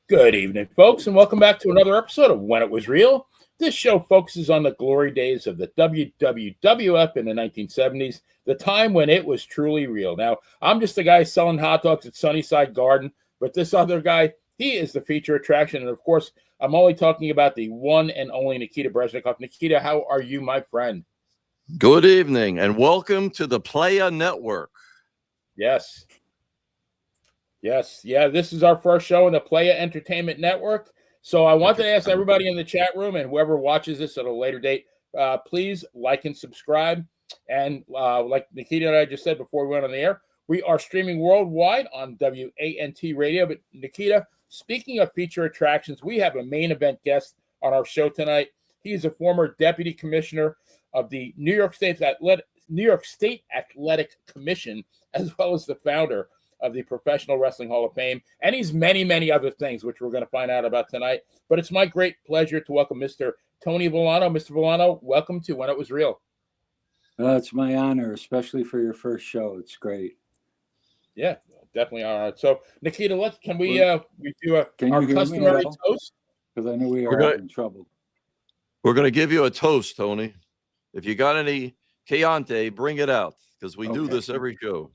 Good evening, folks, and welcome back to another episode of When It Was Real. This show focuses on the glory days of the WWF in the 1970s, the time when it was truly real. Now, I'm just a guy selling hot dogs at Sunnyside Garden, but this other guy, he is the feature attraction. And of course, I'm only talking about the one and only Nikita Breznikov. Nikita, how are you, my friend? Good evening, and welcome to the Playa Network. Yes. Yeah, this is our first show in the Playa Entertainment Network. So I want to ask everybody in the chat room and whoever watches this at a later date, please like and subscribe. And like Nikita and I just said before we went on the air, we are streaming worldwide on WANT Radio. But Nikita, speaking of feature attractions, we have a main event guest on our show tonight. He is a former deputy commissioner of the New York State Athletic Commission, as well as the founder of the Professional Wrestling Hall of Fame, and he's many, many other things, which we're going to find out about tonight. But it's my great pleasure to welcome Mr. Tony Vellano. Mr. Vellano, welcome to When It Was Real. It's my honor, especially for your first show. It's great. Yeah, definitely honored. So, Nikita, can we do our customary toast? Because I know we are in trouble. We're going to give you a toast, Tony. If you got any Chianti, bring it out, because we do this every show.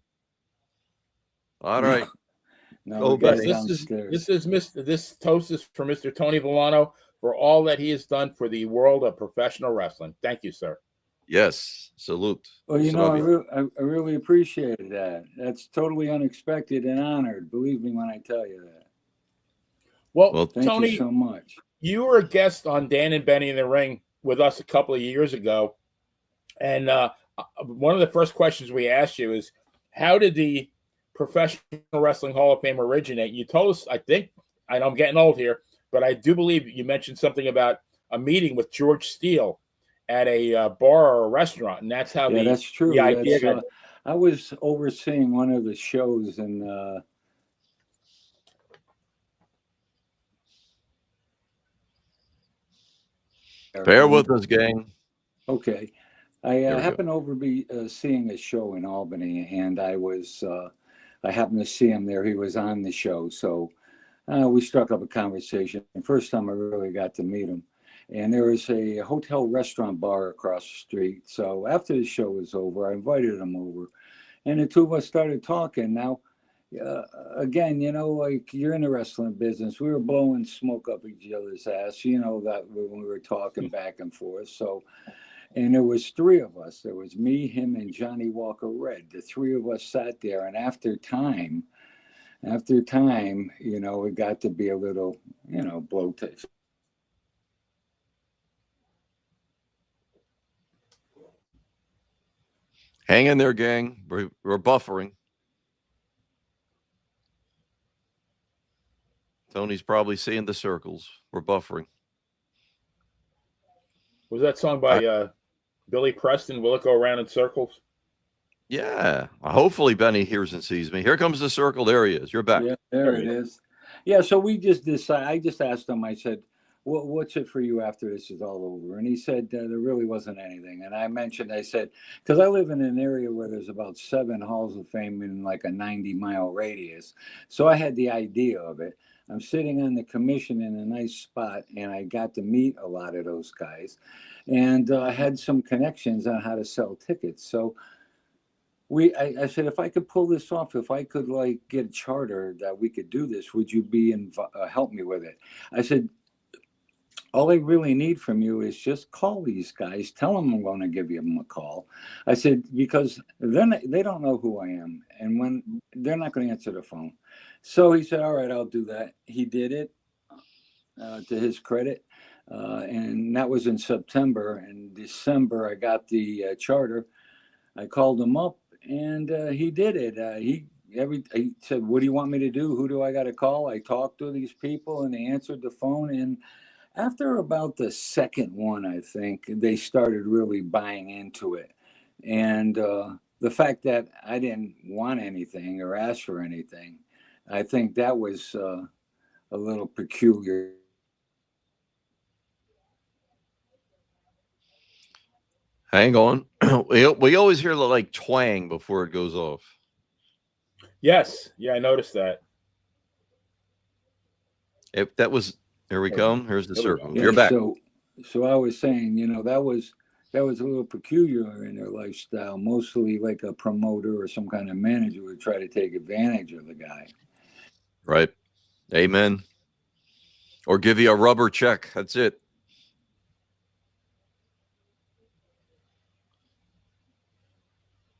All right. This toast is for Mr. Tony Vellano for all that he has done for the world of professional wrestling. Thank you, sir. Yes, salute. Well, I really appreciate that. That's totally unexpected and honored. Believe me when I tell you that. Well, thank Tony, you so much. You were a guest on Dan and Benny in the Ring with us a couple of years ago, and one of the first questions we asked you is, how did the Professional Wrestling Hall of Fame originate? You told us, I know I'm getting old here, but I do believe you mentioned something about a meeting with George Steele at a bar or a restaurant, and that's how that's true. The idea I was overseeing one of the shows, and bear with us, gang. Okay. I happened to be seeing a show in Albany, and I happened to see him there. He was on the show, so we struck up a conversation. The first time I really got to meet him, and there was a hotel restaurant bar across the street. So after the show was over, I invited him over, and the two of us started talking. Now, again, like you're in the wrestling business, we were blowing smoke up each other's ass. That when we were talking back and forth. So. And there was three of us. There was me, him, and Johnny Walker Red. The three of us sat there, and after time, it got to be a little, blow taste. Hang in there, gang. We're buffering. Tony's probably seeing the circles. We're buffering. Was that song by Billy Preston, Will It Go Around in Circles? Yeah. Hopefully Benny hears and sees me. Here comes the circle. There he is. You're back. Yeah, there it is. Yeah, so we just decided. I just asked him, I said, what's it for you after this is all over? And he said, there really wasn't anything. And I said, because I live in an area where there's about 7 halls of fame in like a 90-mile radius. So I had the idea of it. I'm sitting on the commission in a nice spot, and I got to meet a lot of those guys. And I had some connections on how to sell tickets. So I said, if I could pull this off, if I could get a charter that we could do this, would you help me with it? I said, all I really need from you is just call these guys, tell them I'm going to give them a call. I said, because then they don't know who I am, and when they're not going to answer the phone. So he said, all right, I'll do that. He did it, to his credit. And that was in September. In December, I got the charter. I called him up, and he did it. He said, what do you want me to do? Who do I got to call? I talked to these people, and they answered the phone. And after about the second one, I think, they started really buying into it. And the fact that I didn't want anything or ask for anything, I think that was a little peculiar. Hang on. We always hear the twang before it goes off. Yes. Yeah, I noticed that. If that was, here we come. Here's the There we circle. go. You're back. So I was saying, that was a little peculiar in their lifestyle. Mostly like a promoter or some kind of manager would try to take advantage of the guy. Right. Amen. Or give you a rubber check. That's it.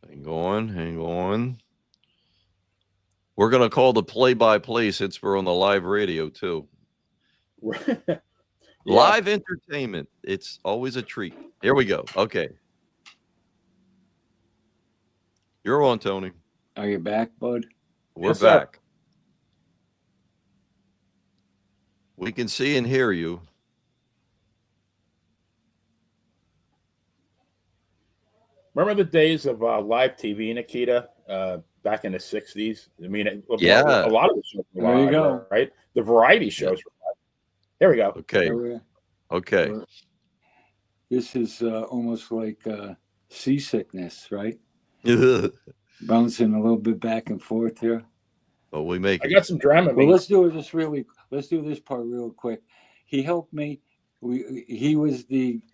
Hang on. We're going to call the play-by-play since we're on the live radio, too. Yeah. Live entertainment. It's always a treat. Here we go. Okay. You're on, Tony. Are you back, bud? We're Yes, sir. back. We can see and hear you. Remember the days of live TV, Nikita, back in the 60s? I mean, Yeah. a lot of the shows were There you live, go. right? The variety shows were live. There we go. Okay. Okay. This is almost like seasickness, right? But Bouncing a little bit back and forth here. we make I it. got some drama. Well, let's do this part real quick. He helped me. He was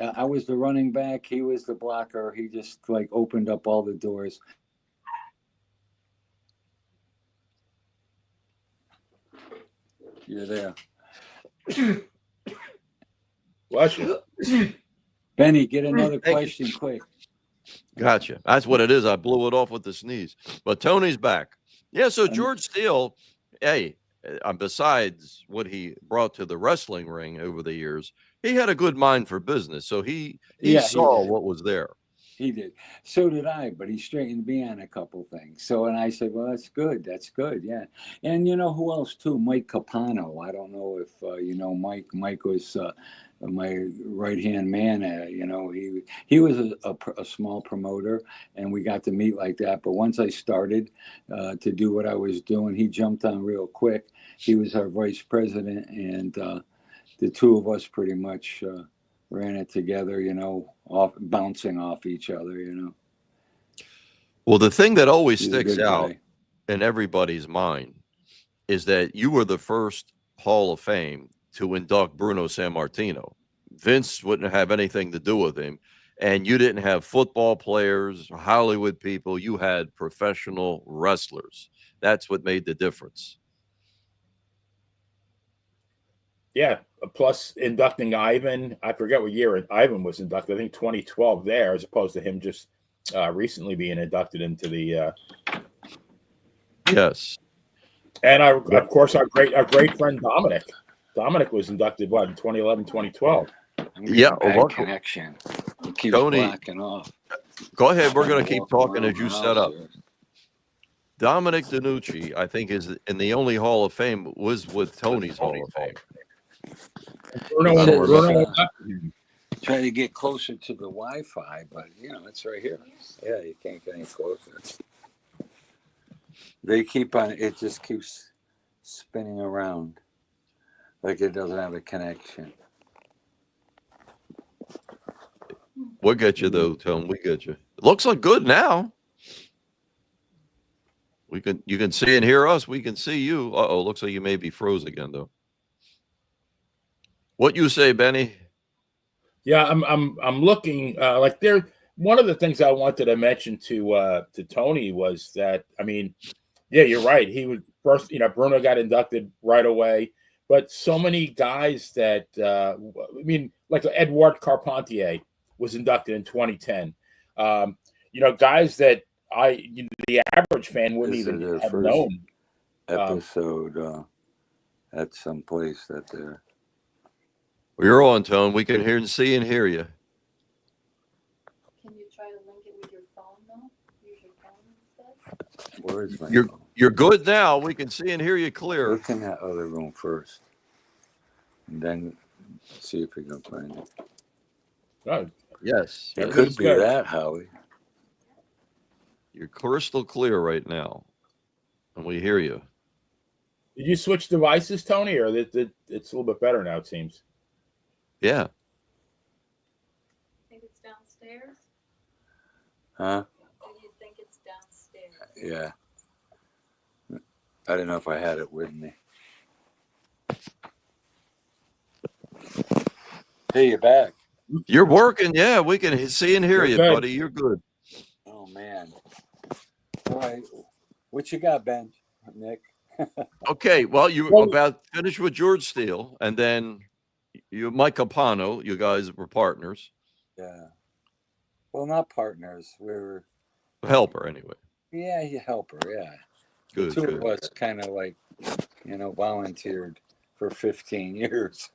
I was the running back. He was the blocker. He just like opened up all the doors. You're there. Bless you. Benny, get another question quick. Gotcha. That's what it is. I blew it off with the sneeze. But Tony's back. Yeah, so George Steele, hey, besides what he brought to the wrestling ring over the years, he had a good mind for business. So he saw what was there. He did. So did I, but he straightened me on a couple things. So, and I said, well, that's good. That's good. Yeah. And you know who else too? Mike Capano. I don't know if you know Mike. Mike was my right-hand man. He was a small promoter, and we got to meet like that. But once I started to do what I was doing, he jumped on real quick. He was our vice president, and the two of us pretty much ran it together, bouncing off each other, Well, the thing that always He's a sticks good out guy. in everybody's mind is that you were the first Hall of Fame to induct Bruno Sammartino. Vince wouldn't have anything to do with him. And you didn't have football players, Hollywood people. You had professional wrestlers. That's what made the difference. Yeah. Plus inducting Ivan. I forget what year Ivan was inducted. I think 2012 there, as opposed to him just recently being inducted into the. Yes. And of course, our great friend Dominic. Dominic was inducted, in 2011, 2012. Yeah. Bad connection. It keeps Tony, blacking off. Go ahead. We're going to keep talking as you Around set up. here. Dominic DiNucci, I think, is in the only Hall of Fame was with Tony's Hall of Fame. Bruno Try to get closer to the Wi-Fi, but it's right here. Yeah, you can't get any closer. They keep on. It just keeps spinning around, like it doesn't have a connection. We'll get you though, Tony. We get you. It looks like good now. You can see and hear us. We can see you. Looks like you may be froze again though. What you say, Benny? Yeah, I'm looking like there. One of the things I wanted to mention to Tony was that, I mean, yeah, you're right. He was first. Bruno got inducted right away, but so many guys that like Edouard Carpentier was inducted in 2010. Guys that the average fan wouldn't even have known. Episode at some place that they're. Well, you're on, Tone. We can see and hear you. Can you try to link it with your phone, though? Use your phone instead? Where is my phone? You're good now. We can see and hear you clear. Look in that other room first, and then see if we can find it. Oh, Yes. It could be that, Howie. You're crystal clear right now, and we hear you. did you switch devices, Tony, or it's a little bit better now? It seems. Yeah. Think it's downstairs? Huh? Or you think it's downstairs? Yeah. I don't know if I had it with me. Hey, you back? You're working. Yeah, we can see and hear You're you, good. buddy. You're good. Oh man. All right. What you got, Ben? Nick? Okay. Well, you Well, about finished with George Steele, and then you, Mike Capano. You guys were partners. Yeah. Well, not partners. We're Helper, anyway. yeah, you help her. Yeah. The Good, two good. of us kind of like, volunteered for 15 years.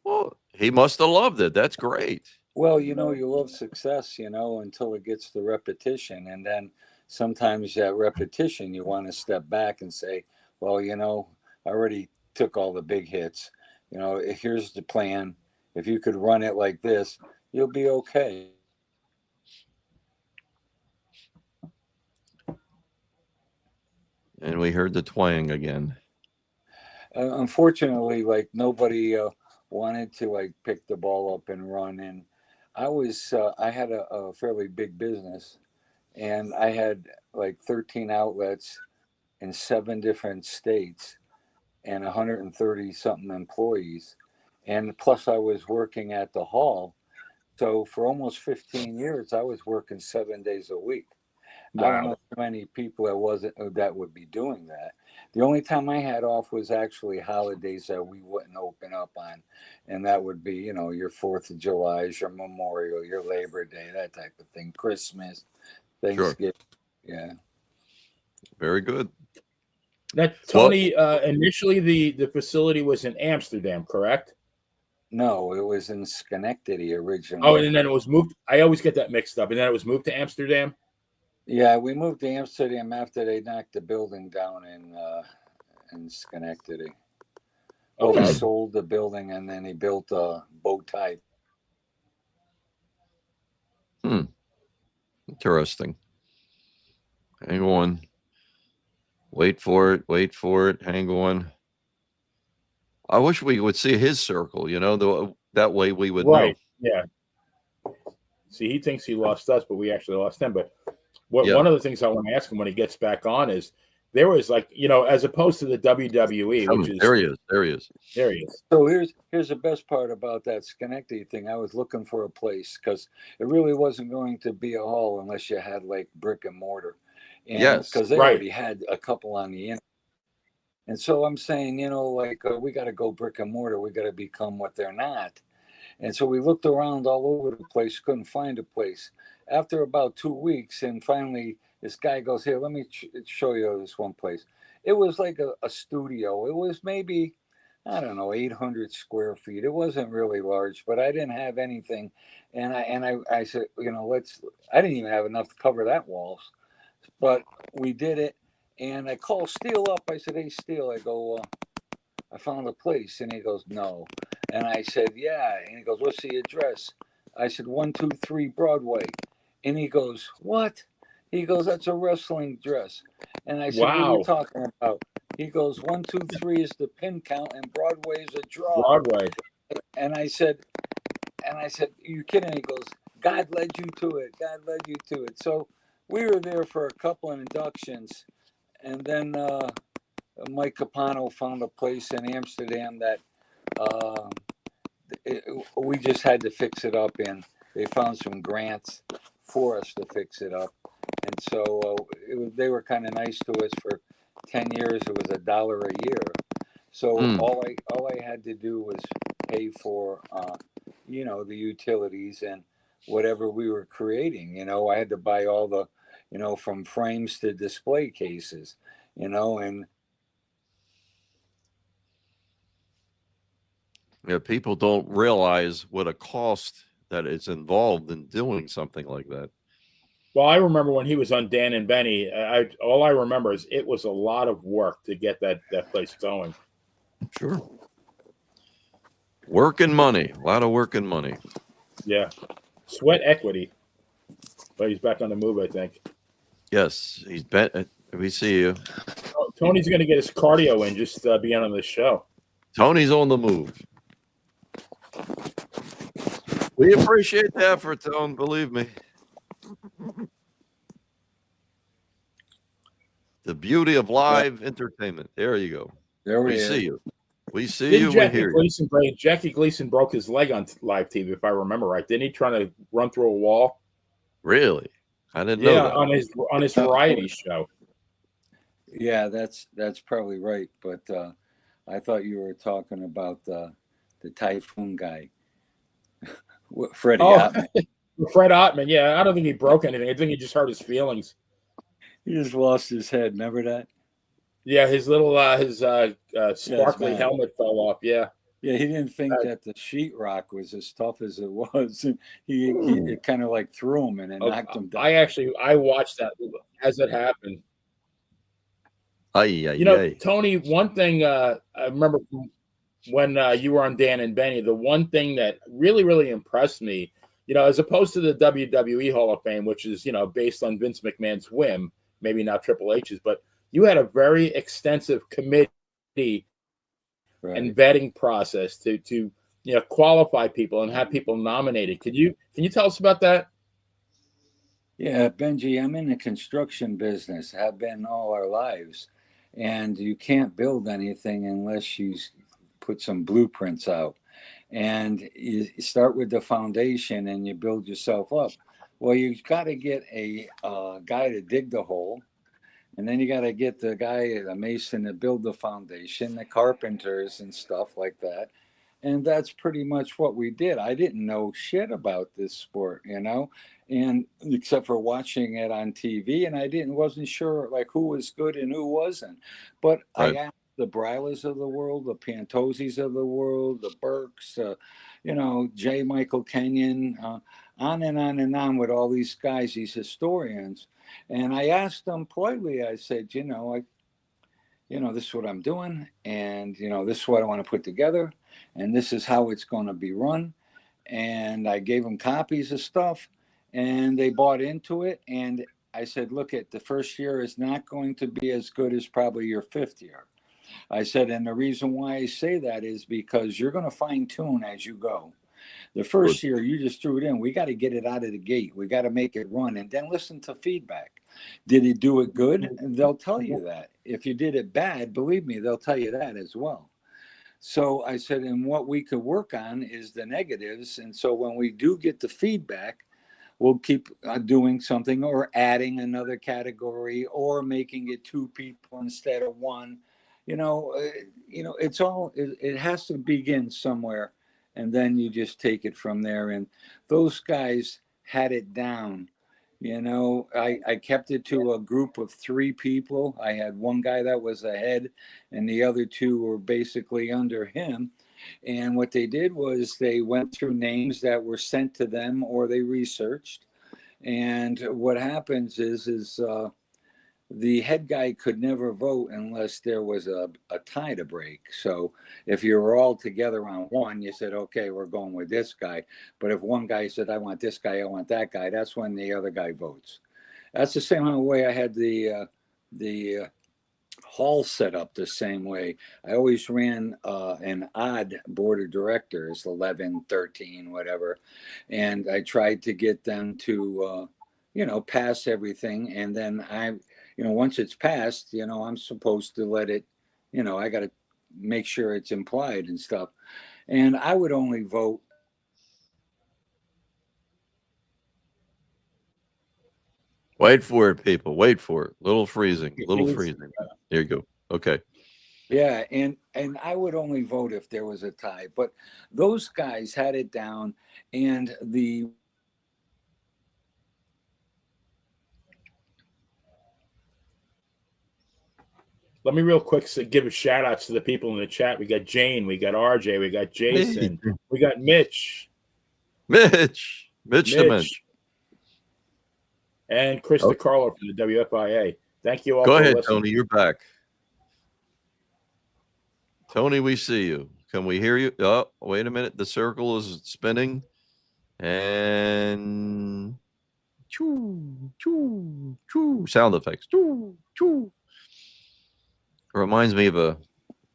Well, he must have loved it. That's great. Well, you love success, until it gets the repetition. And then sometimes that repetition, you want to step back and say, well, I already took all the big hits. Here's the plan. If you could run it like this, you'll be okay. And we heard the twang again. Unfortunately, like nobody wanted to like pick the ball up and run. And I had a fairly big business, and I had like 13 outlets in 7 different states and 130 something employees. And plus, I was working at the hall. So for almost 15 years, I was working 7 days a week. I don't know wow. too many people that would be doing that. The only time I had off was actually holidays that we wouldn't open up on, and that would be your 4th of July, your Memorial, your Labor Day, that type of thing, Christmas, Sure. Thanksgiving. Yeah. Very good. Now, Well, Tony, initially the facility was in Amsterdam, correct? No, it was in Schenectady Oh, originally. and then it was moved. I always get that mixed up. And then it was moved to Amsterdam. Yeah, we moved to Amsterdam after they knocked the building down in Schenectady. Well, they Okay. sold the building and then he built a bow tie. Interesting. Hang on. Wait for it. Wait for it. Hang on. I wish we would see his circle, that way we would know. Right. Yeah. See, he thinks he lost us, but we actually lost him. But Yeah. one of the things I want to ask him when he gets back on is there was like, as opposed to the WWE, which is There he is. There he is. there he is. So here's the best part about that Schenectady thing. I was looking for a place because it really wasn't going to be a hall unless you had like brick and mortar, and Yes. because they Right. already had a couple on the internet. And so I'm saying, we got to go brick and mortar. We got to become what they're not. And so we looked around all over the place, couldn't find a place. After about 2 weeks, and finally this guy goes, here, let me show you this one place. It was like a studio. It was maybe, I don't know, 800 square feet. It wasn't really large, but I didn't have anything. And I said, I didn't even have enough to cover that walls. But we did it. And I called Steele up. I said, hey, Steele, I go, I found a place. And he goes, no. And I said, yeah. And he goes, what's the address? I said, 123 Broadway. And he goes, what? He goes, that's a wrestling dress. And I said, what are Wow. you talking about? He goes, 123 is the pin count and Broadway is a draw. Broadway. And I said, you kidding? He goes, God led you to it. God led you to it. So we were there for a couple of inductions. And then Mike Capano found a place in Amsterdam that we just had to fix it up, and they found some grants for us to fix it up. And so they were kind of nice to us for 10 years. It was $1 a year. So all I had to do was pay for, the utilities and whatever we were creating. I had to buy all the, from frames to display cases, and Yeah, people don't realize what a cost that is involved in doing something like that. Well, I remember when he was on Dan and Benny. All I remember is it was a lot of work to get that place going. Sure. Work and money. A lot of work and money. Yeah. Sweat equity. But he's back on the move, I think. Yes, he's bet. We see you. Oh, Tony's going to get his cardio in just being on the show. Tony's on the move. We appreciate the effort, Tone. Believe me. The beauty of live entertainment. There you go. there We we see you. We see Didn't you. We hear you. Jackie Gleason broke his leg on live TV, if I remember right. Didn't he try to run through a wall? Really? I didn't know Yeah, that. on his variety show. Yeah, that's probably right. But I thought you were talking about the typhoon guy, Freddie Ottman. Fred Ottman. Yeah, I don't think he broke anything. I think he just hurt his feelings. He just lost his head. Remember that? Yeah, his little sparkly Matt. helmet fell off. Yeah. Yeah, he didn't think that the sheetrock was as tough as it was. He it kind of like threw him and it knocked him down. I watched that as it happened. Tony, one thing I remember when you were on Dan and Benny, the one thing that really, really impressed me, as opposed to the WWE Hall of Fame, which is, based on Vince McMahon's whim, maybe not Triple H's, but you had a very extensive committee and vetting process to qualify people and have people nominated. Can you tell us about that? Yeah, Benji, I'm in the construction business, have been all our lives. And you can't build anything unless you put some blueprints out. And you start with the foundation and you build yourself up. Well, you've got to get a guy to dig the hole. And then you got to get the guy, the mason, to build the foundation, the carpenters and stuff like that. And that's pretty much what we did. I didn't know shit about this sport, and except for watching it on TV, and wasn't sure like who was good and who wasn't. But I asked the Brilers of the world, the Pantosis of the world, the Burks, J. Michael Kenyon, on and on and on with all these guys, these historians. And I asked them politely, I said, this is what I'm doing, and this is what I want to put together, and this is how it's going to be run. And I gave them copies of stuff, and they bought into it. And I said, look, the first year is not going to be as good as probably your fifth year. I said, and the reason why I say that is because you're going to fine tune as you go. The first year you just threw it in. We got to get it out of the gate. We got to make it run, and then listen to feedback. Did he do it good? And they'll tell you that. If you did it bad, believe me, they'll tell you that as well. So I said, and what we could work on is the negatives. And so when we do get the feedback, we'll keep doing something or adding another category or making it two people instead of one. It's all, it has to begin somewhere. And then you just take it from there. And those guys had it down. I kept it to a group of three people. I had one guy that was ahead, and the other two were basically under him. And what they did was they went through names that were sent to them or they researched. And what happens is the head guy could never vote unless there was a tie to break. So if you were all together on one, you said, okay, we're going with this guy. But if one guy said, I want this guy, I want that guy, that's when the other guy votes. That's the same way I had the hall set up the same way. I always ran an odd board of directors, 11, 13, whatever. And I tried to get them to, pass everything. And then once it's passed, I'm supposed to let it, I got to make sure it's implied and stuff. And I would only vote. Wait for it, people. Wait for it. Little freezing. There you go. Okay. Yeah, and I would only vote if there was a tie. But those guys had it down, and Let me real quick give a shout out to the people in the chat. We got Jane, we got RJ, we got Jason, we got Mitch. Mitch the Mitch. And Chris DiCarlo from the WFIA. Thank you all. Go for ahead, listening. Tony. You're back. Tony, we see you. Can we hear you? Oh, wait a minute. The circle is spinning. And choo, choo, choo. Sound effects. Choo, choo. Reminds me of a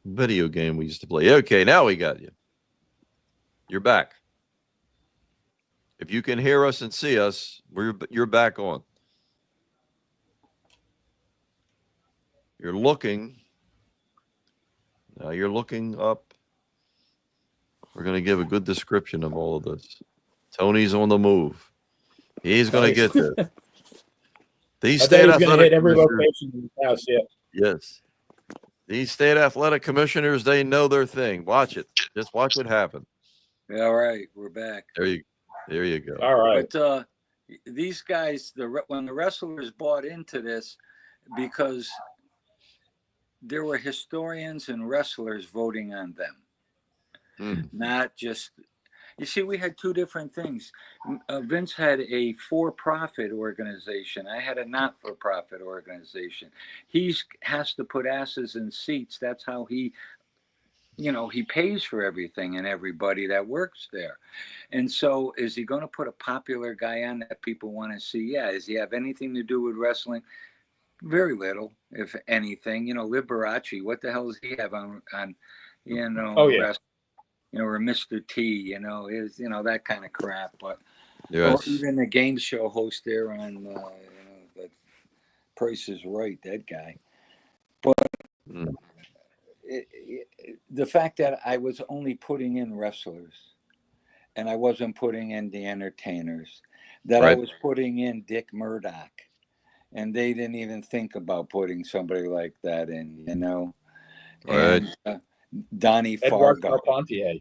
video game we used to play. Okay, now we got you. You're back. If you can hear us and see us, you're back on. You're looking. Now you're looking up. We're going to give a good description of all of this. Tony's on the move. He's going to get this. These I state thought he's going to hit athletic every commissioners, location in the house. Yeah. yes. These state athletic commissioners, they know their thing. Watch it. Just watch it happen. All right, we're back. There you go. All right. But these guys, when the wrestlers bought into this, because there were historians and wrestlers voting on them, not just. You see, we had two different things. Vince had a for-profit organization. I had a not-for-profit organization. He has to put asses in seats. That's how he pays for everything and everybody that works there. And so is he going to put a popular guy on that people want to see? Yeah. Does he have anything to do with wrestling? Very little, if anything. Liberace, what the hell does he have on Oh, yeah. wrestling? Or Mr. T, is that kind of crap. But Yes. or even the game show host there on the Price is Right, that guy. But the fact that I was only putting in wrestlers and I wasn't putting in the entertainers, that I was putting in Dick Murdoch, and they didn't even think about putting somebody like that in, Right. And Donnie Edward Fargo. Carpentier.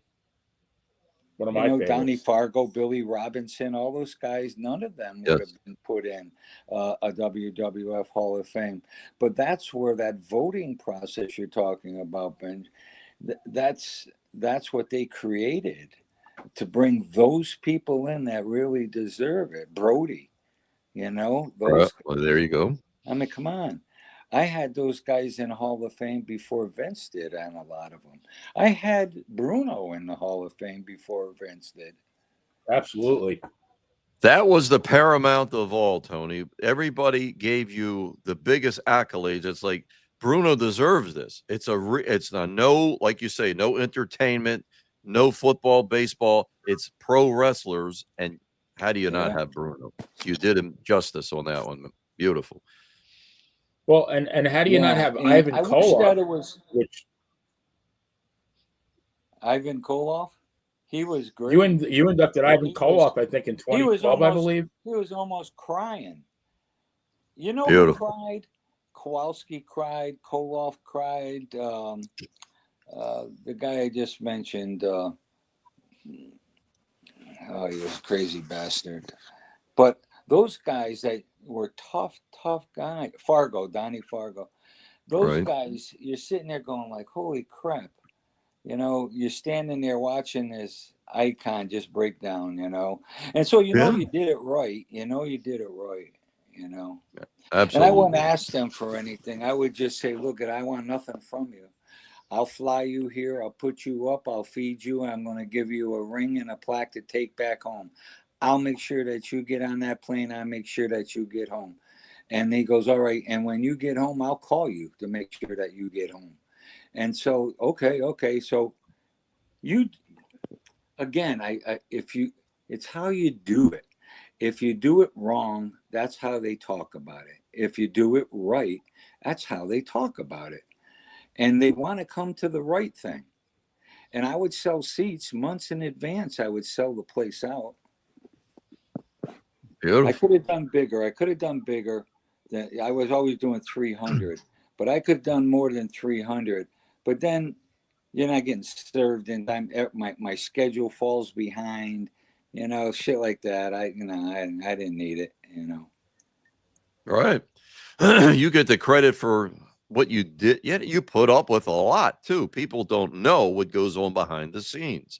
One of my favorites. Donnie Fargo, Billy Robinson, all those guys, none of them would have been put in a WWF Hall of Fame. But that's where that voting process you're talking about, Ben, that's what they created to bring those people in that really deserve it. Brody, those. Well, there you go. I mean, come on. I had those guys in Hall of Fame before Vince did on a lot of them. I had Bruno in the Hall of Fame before Vince did. Absolutely. That was the paramount of all, Tony. Everybody gave you the biggest accolades. It's like Bruno deserves this. It's no, like you say, no entertainment, no football, baseball. It's pro wrestlers. And how do you not have Bruno? You did him justice on that one. Beautiful. Well, and how do you not have Ivan Koloff? Wish that it was Ivan Koloff. He was great. You inducted Ivan Koloff, I think, in 2012, I believe. He was almost crying. Who cried? Kowalski cried. Koloff cried. The guy I just mentioned. He was a crazy bastard. But those guys that were tough guys. Donnie Fargo. Those guys, you're sitting there going like, holy crap. You're standing there watching this icon just break down, And so you did it right. You did it right, Absolutely. And I wouldn't ask them for anything. I would just say, look, I want nothing from you. I'll fly you here. I'll put you up. I'll feed you. And I'm going to give you a ring and a plaque to take back home. I'll make sure that you get on that plane. I'll make sure that you get home. And he goes, all right. And when you get home, I'll call you to make sure that you get home. And so, okay. So you, again, it's how you do it. If you do it wrong, that's how they talk about it. If you do it right, that's how they talk about it. And they want to come to the right thing. And I would sell seats months in advance. I would sell the place out. Beautiful. I could have done bigger. I was always doing 300, but I could have done more than 300. But then you're not getting served in time. My schedule falls behind, shit like that. I didn't need it, Right. You get the credit for what you did. Yeah, you put up with a lot too. People don't know what goes on behind the scenes.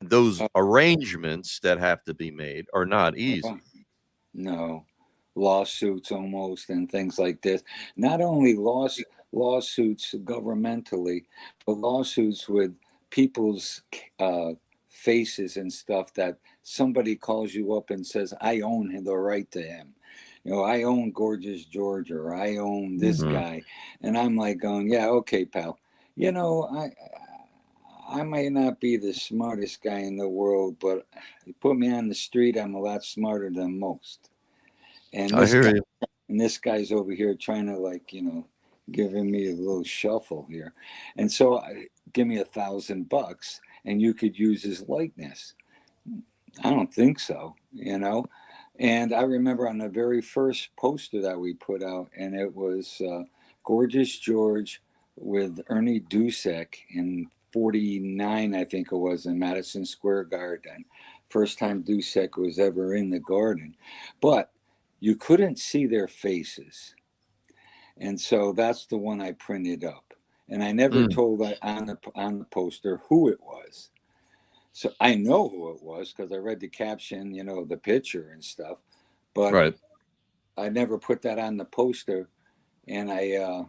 Those arrangements that have to be made are not easy. No, lawsuits almost and things like this. Not only lawsuits governmentally, but lawsuits with people's faces and stuff that somebody calls you up and says, I own the right to him. I own Gorgeous George, or I own this guy. And I'm like going, yeah, okay, pal. I might not be the smartest guy in the world, but you put me on the street, I'm a lot smarter than most. And I hear you. And this guy's over here trying to giving me a little shuffle here. And so give me $1,000 and you could use his likeness. I don't think so, you know. And I remember on the very first poster that we put out, and it was Gorgeous George with Ernie Dusek in 49, I think it was, in Madison Square Garden. First time Dusek was ever in the garden. But you couldn't see their faces. And so that's the one I printed up. And I never told on the poster who it was. So I know who it was because I read the caption, you know, the picture and stuff. But Right. I never put that on the poster. And I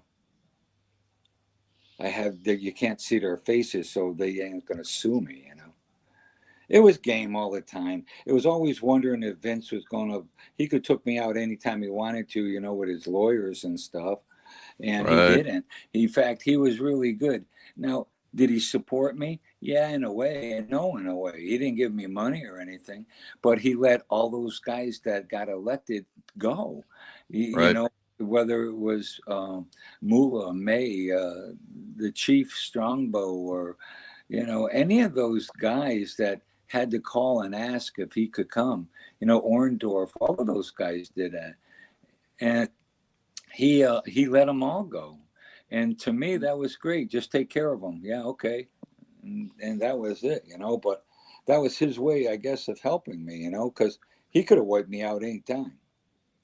have you can't see their faces, so they ain't gonna sue me, you know. It was game all the time. It was always wondering if Vince was gonna. He could took me out anytime he wanted to, you know, with his lawyers and stuff. And he Right. didn't. In fact, he was really good. Now, did he support me? Yeah, in a way, and no, in a way. He didn't give me money or anything, but he let all those guys that got elected go. You Right. know, whether it was Moolah, May, the Chief Strongbow, or, you know, any of those guys that had to call and ask if he could come. You know, Orndorff, all of those guys did that. And he let them all go, and to me that was great. Just take care of them. Yeah, okay, and that was it, you know. But that was his way, I guess, of helping me, you know, because he could have wiped me out anytime.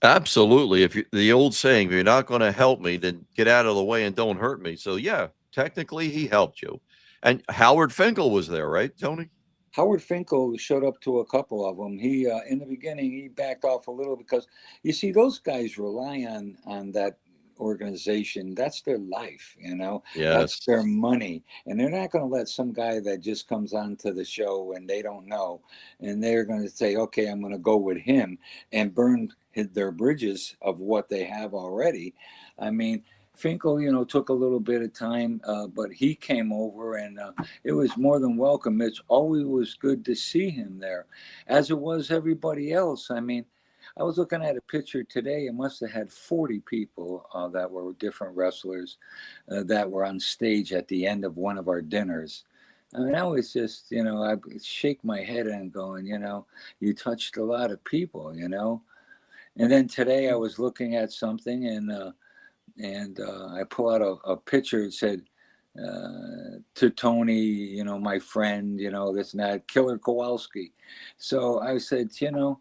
Absolutely. If you, the old saying, if you're not going to help me, then get out of the way and don't hurt me. So yeah, technically he helped you. And Howard Finkel was there, right, Tony? Howard Finkel showed up to a couple of them. He in the beginning he backed off a little because you see those guys rely on that organization. That's their life, you know. That's Yes. their money, and they're not going to let some guy that just comes onto the show and they don't know, and they're going to say, "Okay, I'm going to go with him," and burn their bridges of what they have already. I mean, Finkel, you know, took a little bit of time, but he came over and it was more than welcome. It's always was good to see him there, as it was everybody else. I mean, I was looking at a picture today. It must have had 40 people that were different wrestlers that were on stage at the end of one of our dinners. I mean, I was just, you know, I shake my head and going, you know, you touched a lot of people, you know. And then today I was looking at something and I pull out a picture. It said, to Tony, you know, my friend, you know, this and that, Killer Kowalski. So I said, you know,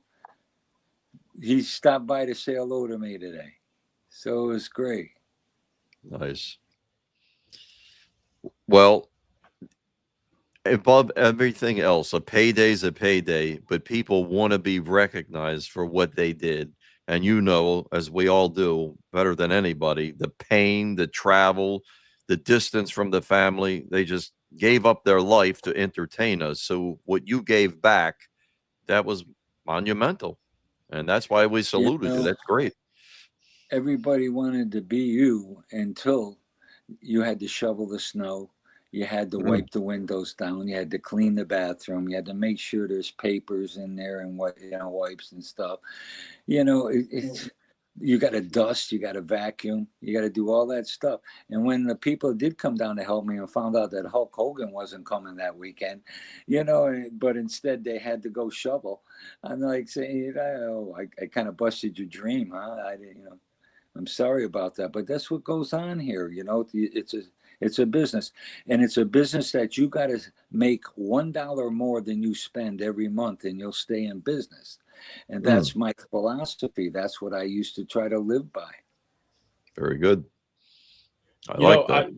he stopped by to say hello to me today. So it was great. Nice. Well, above everything else, a payday's a payday, but people want to be recognized for what they did. And you know, as we all do, better than anybody, the pain, the travel, the distance from the family, they just gave up their life to entertain us. So what you gave back, that was monumental. And that's why we You saluted you. know, That's great. everybody wanted to be you until you had to shovel the snow. You had to Mm. wipe the windows down. You had to clean the bathroom. You had to make sure there's papers in there and what, you know, wipes and stuff. You know, it's you got to dust, you got to vacuum, you got to do all that stuff. And when the people did come down to help me and found out that Hulk Hogan wasn't coming that weekend, you know, but instead they had to go shovel, I'm like saying, oh, I kind of busted your dream, huh? I didn't, you know. I'm sorry about that, but that's what goes on here. You know, it's a business, and it's a business that you got to make $1 more than you spend every month, and you'll stay in business. And Mm. that's my philosophy. That's what I used to try to live by. Very good. I You know, like that.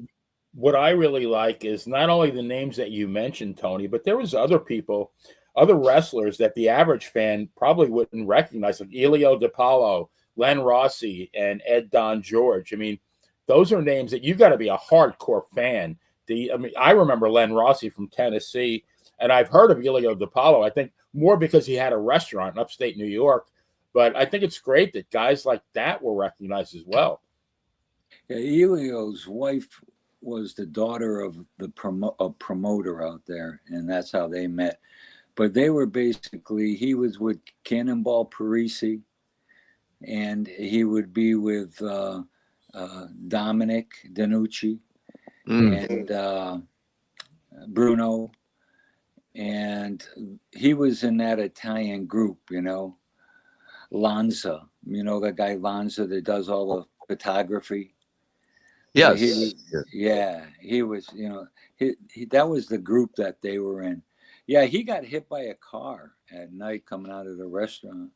what I really like is not only the names that you mentioned, Tony, but there was other people, other wrestlers that the average fan probably wouldn't recognize, like Elio DiPaolo, Len Rossi, and Ed Don George. I mean, those are names that you got to be a hardcore fan. I mean, I remember Len Rossi from Tennessee, and I've heard of Elio DiPaolo. I think more because he had a restaurant in upstate New York. But I think it's great that guys like that were recognized as well. Yeah, Elio's wife was the daughter of a promoter out there, and that's how they met. But they were basically he was with Cannonball Parisi, and he would be with Dominic DiNucci Mm. and Bruno, and he was in that Italian group, Lanza, the guy Lanza that does all the photography. Yeah, he Yes. was. Yeah, he was. That was the group that they were in. Yeah, he got hit by a car at night coming out of the restaurant.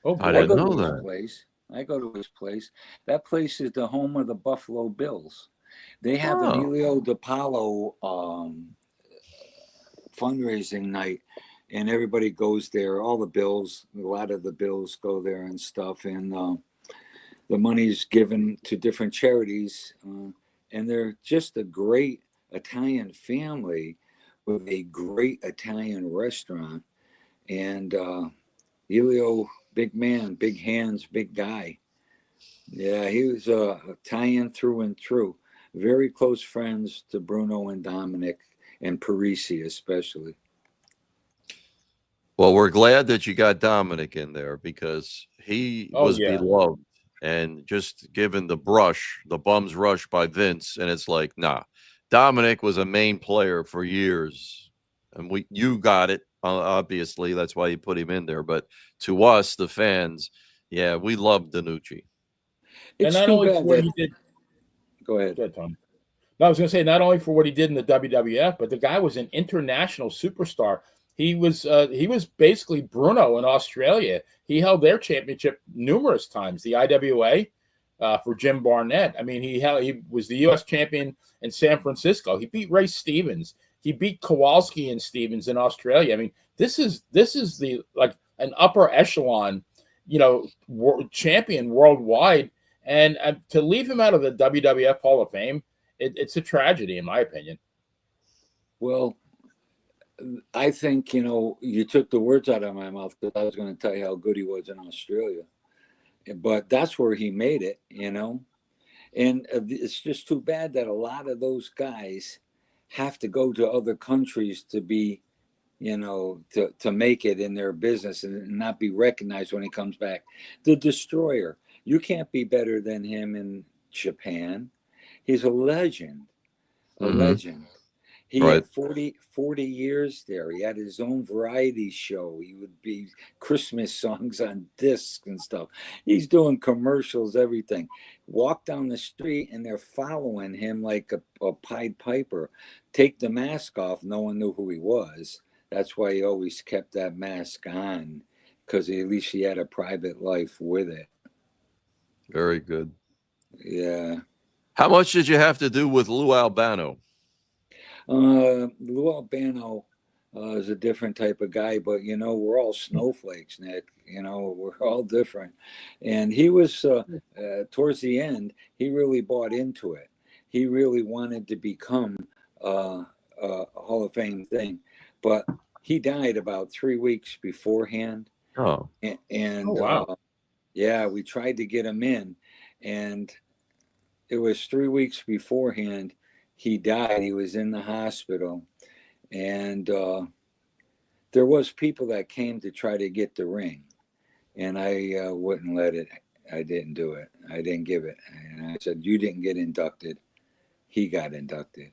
Oh I I boy. didn't go know to his that. place. I go to his place. That place is the home of the Buffalo Bills. They have an Oh, Elio DiPaolo fundraising night, and everybody goes there. All the Bills, a lot of the Bills go there and stuff, and the money's given to different charities, and they're just a great Italian family with a great Italian restaurant. And Elio, big man, big hands, big guy. Yeah, he was Italian through and through. Very close friends to Bruno and Dominic and Parisi especially. well, we're glad that you got Dominic in there because he Oh was yeah. beloved and just given the brush, the bum's rush by Vince, and it's like, nah. Dominic was a main player for years, and you got it. Obviously, that's why you put him in there. But to us, the fans, yeah, we love DiNucci. And It's not too only for bad what that. he did. Go ahead. Go ahead, Tom. No, I was going to say not only for what he did in the WWF, but the guy was an international superstar. He was basically Bruno in Australia. He held their championship numerous times. The IWA for Jim Barnett. I mean, he was the U.S. champion in San Francisco. He beat Ray Stevens. He beat Kowalski and Stevens in Australia. I mean, this is the like an upper echelon, champion worldwide. And to leave him out of the WWF Hall of Fame, it's a tragedy, in my opinion. Well, I think you took the words out of my mouth because I was going to tell you how good he was in Australia, but that's where he made it, and it's just too bad that a lot of those guys have to go to other countries to be, to make it in their business and not be recognized when he comes back. The Destroyer, you can't be better than him in Japan. He's a legend, a Mm-hmm. legend. He Right. had 40 years there. He had his own variety show. He would be Christmas songs on discs and stuff. He's doing commercials, everything. Walk down the street and they're following him like a Pied Piper. Take the mask off. No one knew who he was. That's why he always kept that mask on, because at least he had a private life with it. Very good. Yeah. How much did you have to do with Lou Albano? Lou Albano is a different type of guy, but we're all snowflakes, Nick. We're all different. And he was towards the end, he really bought into it. He really wanted to become a Hall of Fame thing, but he died about 3 weeks beforehand. Oh, And Oh wow. yeah, we tried to get him in, and it was 3 weeks beforehand. He died. He was in the hospital, and there was people that came to try to get the ring, and I wouldn't let it. I didn't do it. I didn't give it, and I said, "You didn't get inducted. He got inducted."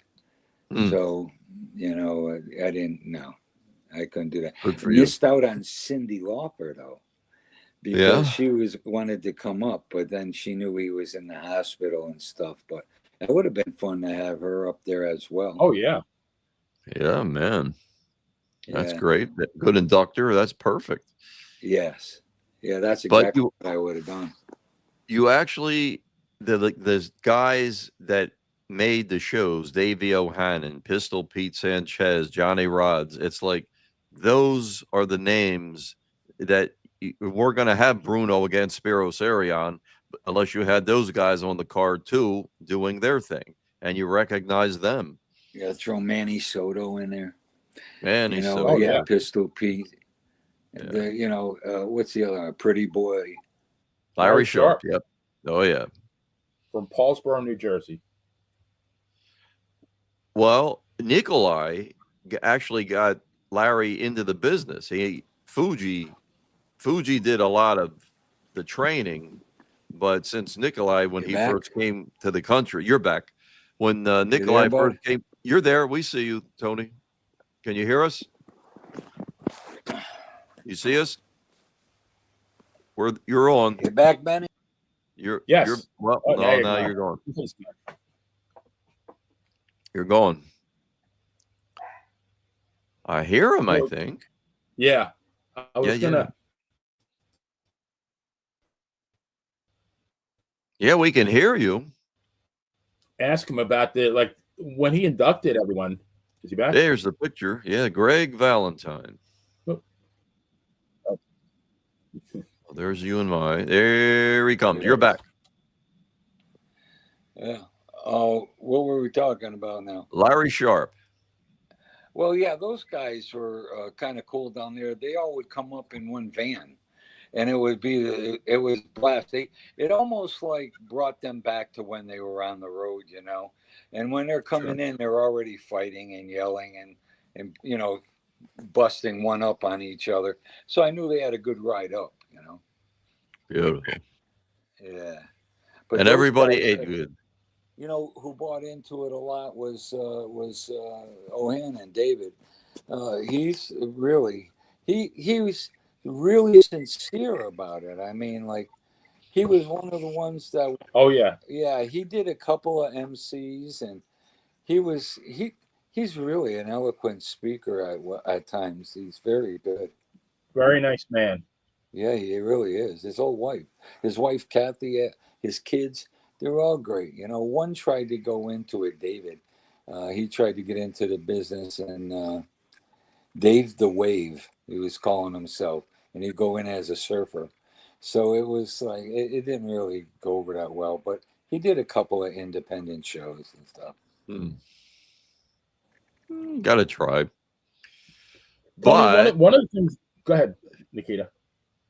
mm, So, I didn't. No, I couldn't do that. good for you. Missed out on Cyndi Lauper though, because Yeah. she wanted to come up, but then she knew he was in the hospital and stuff. But it would have been fun to have her up there as well. Oh yeah. Yeah, man. That's Yeah. great. Good inductor. That's perfect. Yes. Yeah, that's But exactly what I would have done. you actually, the guys that made the shows, Davey O'Hannon, Pistol Pete Sanchez, Johnny Rods, it's like those are the names that we're going to have Bruno against Spiro Sarion, unless you had those guys on the card too doing their thing and you recognize them. You got to throw Manny Soto in there. Man, he's so Oh, yeah, yeah. Pistol Pete. Yeah. What's the other one? Pretty Boy. Larry Sharp. Yep. Oh, yeah. From Paulsboro, New Jersey. Well, Nikolai actually got Larry into the business. Fuji did a lot of the training, but since Nikolai, when You he back? first came to the country, you're back. When Nikolai there, bud? first came, you're there. We see you, Tony. Can you hear us? You see us? You're on. You back, Benny? You're Yes. well. Oh, No, you now go. you're gone. You're gone. I hear him. I think. Yeah. I was gonna. Yeah, we can hear you. Ask him about when he inducted everyone. Is he back? There's the picture. Yeah, Greg Valentine. Oh. Well, there's you and my. There he comes. You're back. Yeah. Oh, what were we talking about now? Larry Sharp. Well, yeah, those guys were kind of cool down there. They all would come up in one van, and it was blast. It almost like brought them back to when they were on the road, you know. And when they're coming in, they're already fighting and yelling and busting one up on each other. So I knew they had a good ride up, you know. Beautiful. Yeah. But and everybody ate good. You know who bought into it a lot was Ohan and David. He's really he was really sincere about it. I mean, like he was one of the ones that. Oh yeah. Yeah, he did a couple of MCs, and he's really an eloquent speaker at times. He's very good. Very nice man. Yeah, he really is. His wife Kathy, his kids, they're all great. You know, one tried to go into it, David. He tried to get into the business, and Dave the Wave, he was calling himself, and he'd go in as a surfer. So it was like it didn't really go over that well, but he did a couple of independent shows and stuff. Got to try. Tony, But one of the things. Go ahead, Nikita.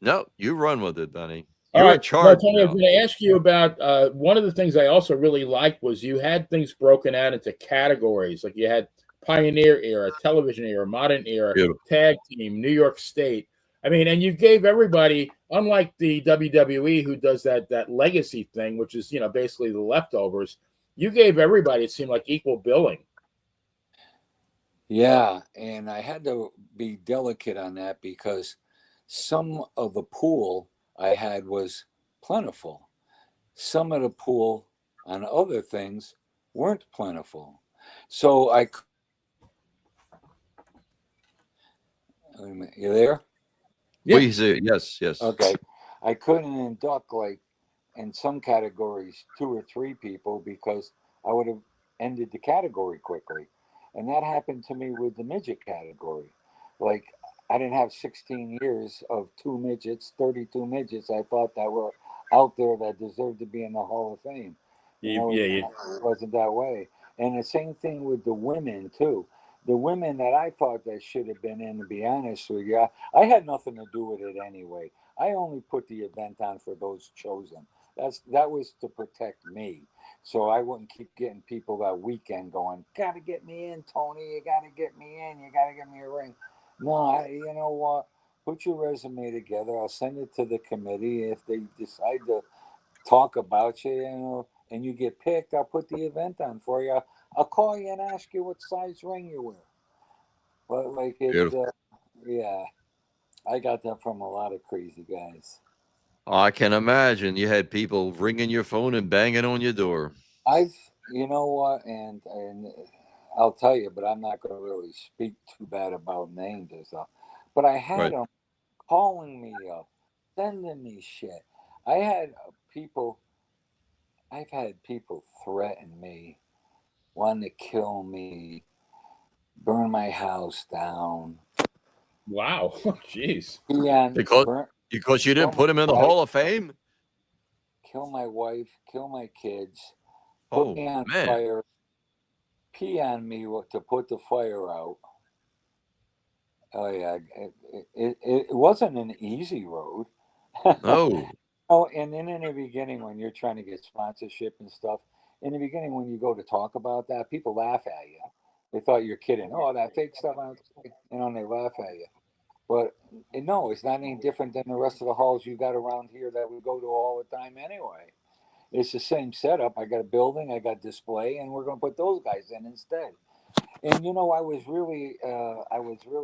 No, you run with it, Benny. All You're right. in charge. Tony, I was going to ask you about one of the things I also really liked was you had things broken out into categories. Like you had Pioneer Era, Television Era, Modern Era, Beautiful. Tag Team, New York State. I mean, and you gave everybody, unlike the WWE who does that legacy thing, which is, basically the leftovers, you gave everybody, it seemed like, equal billing. Yeah, and I had to be delicate on that because some of the pool I had was plentiful. Some of the pool on other things weren't plentiful. So wait a minute, you there? Yeah. Yes. Okay. I couldn't induct in some categories 2 or 3 people because I would have ended the category quickly. And that happened to me with the midget category. Like I didn't have 16 years of 2 midgets, 32 midgets I thought that were out there that deserved to be in the Hall of Fame. It wasn't that way. And the same thing with the women too. The women that I thought that should have been in, to be honest with you, I had nothing to do with it anyway. I only put the event on for those chosen. That was to protect me, so I wouldn't keep getting people that weekend going, "Gotta get me in, Tony. You gotta get me in. You gotta get me a ring." No, you know what? Put your resume together. I'll send it to the committee. If they decide to talk about you, and you get picked, I'll put the event on for you. I'll call you and ask you what size ring you wear. But yeah, I got that from a lot of crazy guys. I can imagine you had people ringing your phone and banging on your door. You know what, and I'll tell you, but I'm not going to really speak too bad about names and stuff. But I had them calling me up, sending me shit. I've had people threaten me, wanting to kill me, burn my house down. Wow. Jeez. Because you didn't put him in the Hall of Fame? Kill my wife, kill my kids, put me on fire, pee on me to put the fire out. Oh yeah, it wasn't an easy road. No. Oh, and then in the beginning, when you're trying to get sponsorship and stuff, in the beginning when you go to talk about that, people laugh at you. They thought you're kidding. Oh, that fake stuff, and they laugh at you. But no, it's not any different than the rest of the halls you got around here that we go to all the time anyway. It's the same setup. I got a building, I got display, and we're going to put those guys in instead. And I was really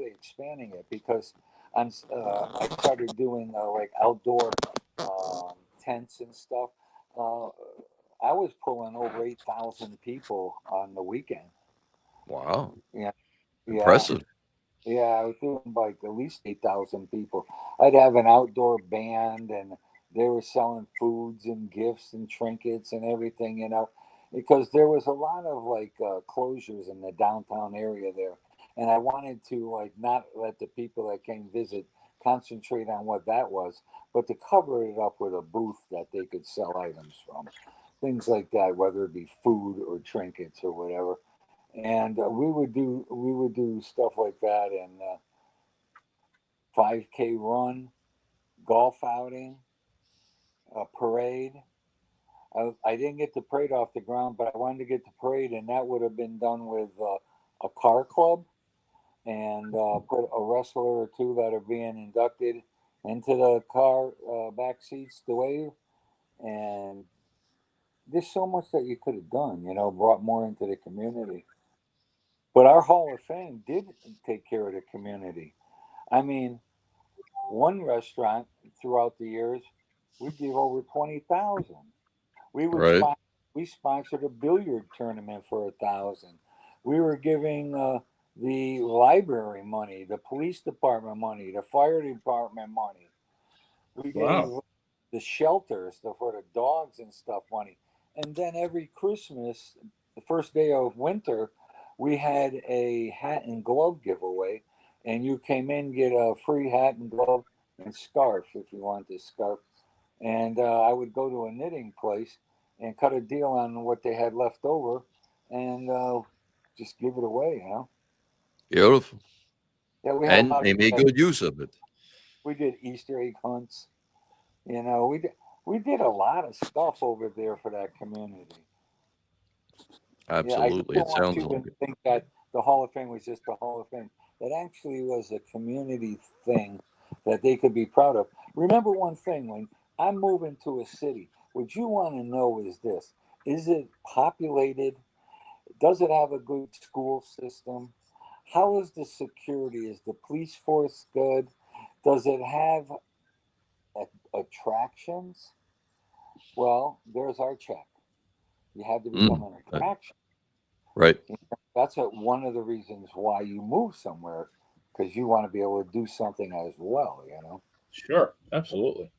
expanding it because I started doing like outdoor tents and stuff. Uh, I was pulling over 8,000 people on the weekend. Wow. Yeah, yeah. Impressive. Yeah, I was doing like at least 8,000 people. I'd have an outdoor band, and they were selling foods and gifts and trinkets and everything, because there was a lot of like closures in the downtown area there, and I wanted to like not let the people that came visit concentrate on what that was, but to cover it up with a booth that they could sell items from, things like that, whether it be food or trinkets or whatever. And we would do stuff like that, and 5K run, golf outing, a parade. I didn't get the parade off the ground, but I wanted to get the parade, and that would have been done with a car club, and put a wrestler or two that are being inducted into the car back seats to wave. And there's so much that you could have done, brought more into the community. But our Hall of Fame did take care of the community. I mean, one restaurant throughout the years, we gave over 20,000. We would Right. sponsor, we sponsored a billiard tournament for 1,000. We were giving the library money, the police department money, the fire department money. We gave Wow. the shelters for the dogs and stuff money. And then every Christmas, the first day of winter, we had a hat and glove giveaway. And you came in, get a free hat and glove and scarf if you want this scarf. And I would go to a knitting place and cut a deal on what they had left over, and just give it away. Beautiful. Yeah, we had a And lot of they made good use of it. we did Easter egg hunts. We did a lot of stuff over there for that community. Yeah, I just Absolutely. don't It want sounds you to like it. think that the Hall of Fame was just the Hall of Fame. It actually was a community thing that they could be proud of. Remember one thing: when I'm moving to a city, what you want to know is this: is it populated? Does it have a good school system? How is the security? Is the police force good? Does it have attractions? Well, there's our check. You have to become Mm. an attraction. Right. That's one of the reasons why you move somewhere, because you want to be able to do something as well. Sure. Absolutely.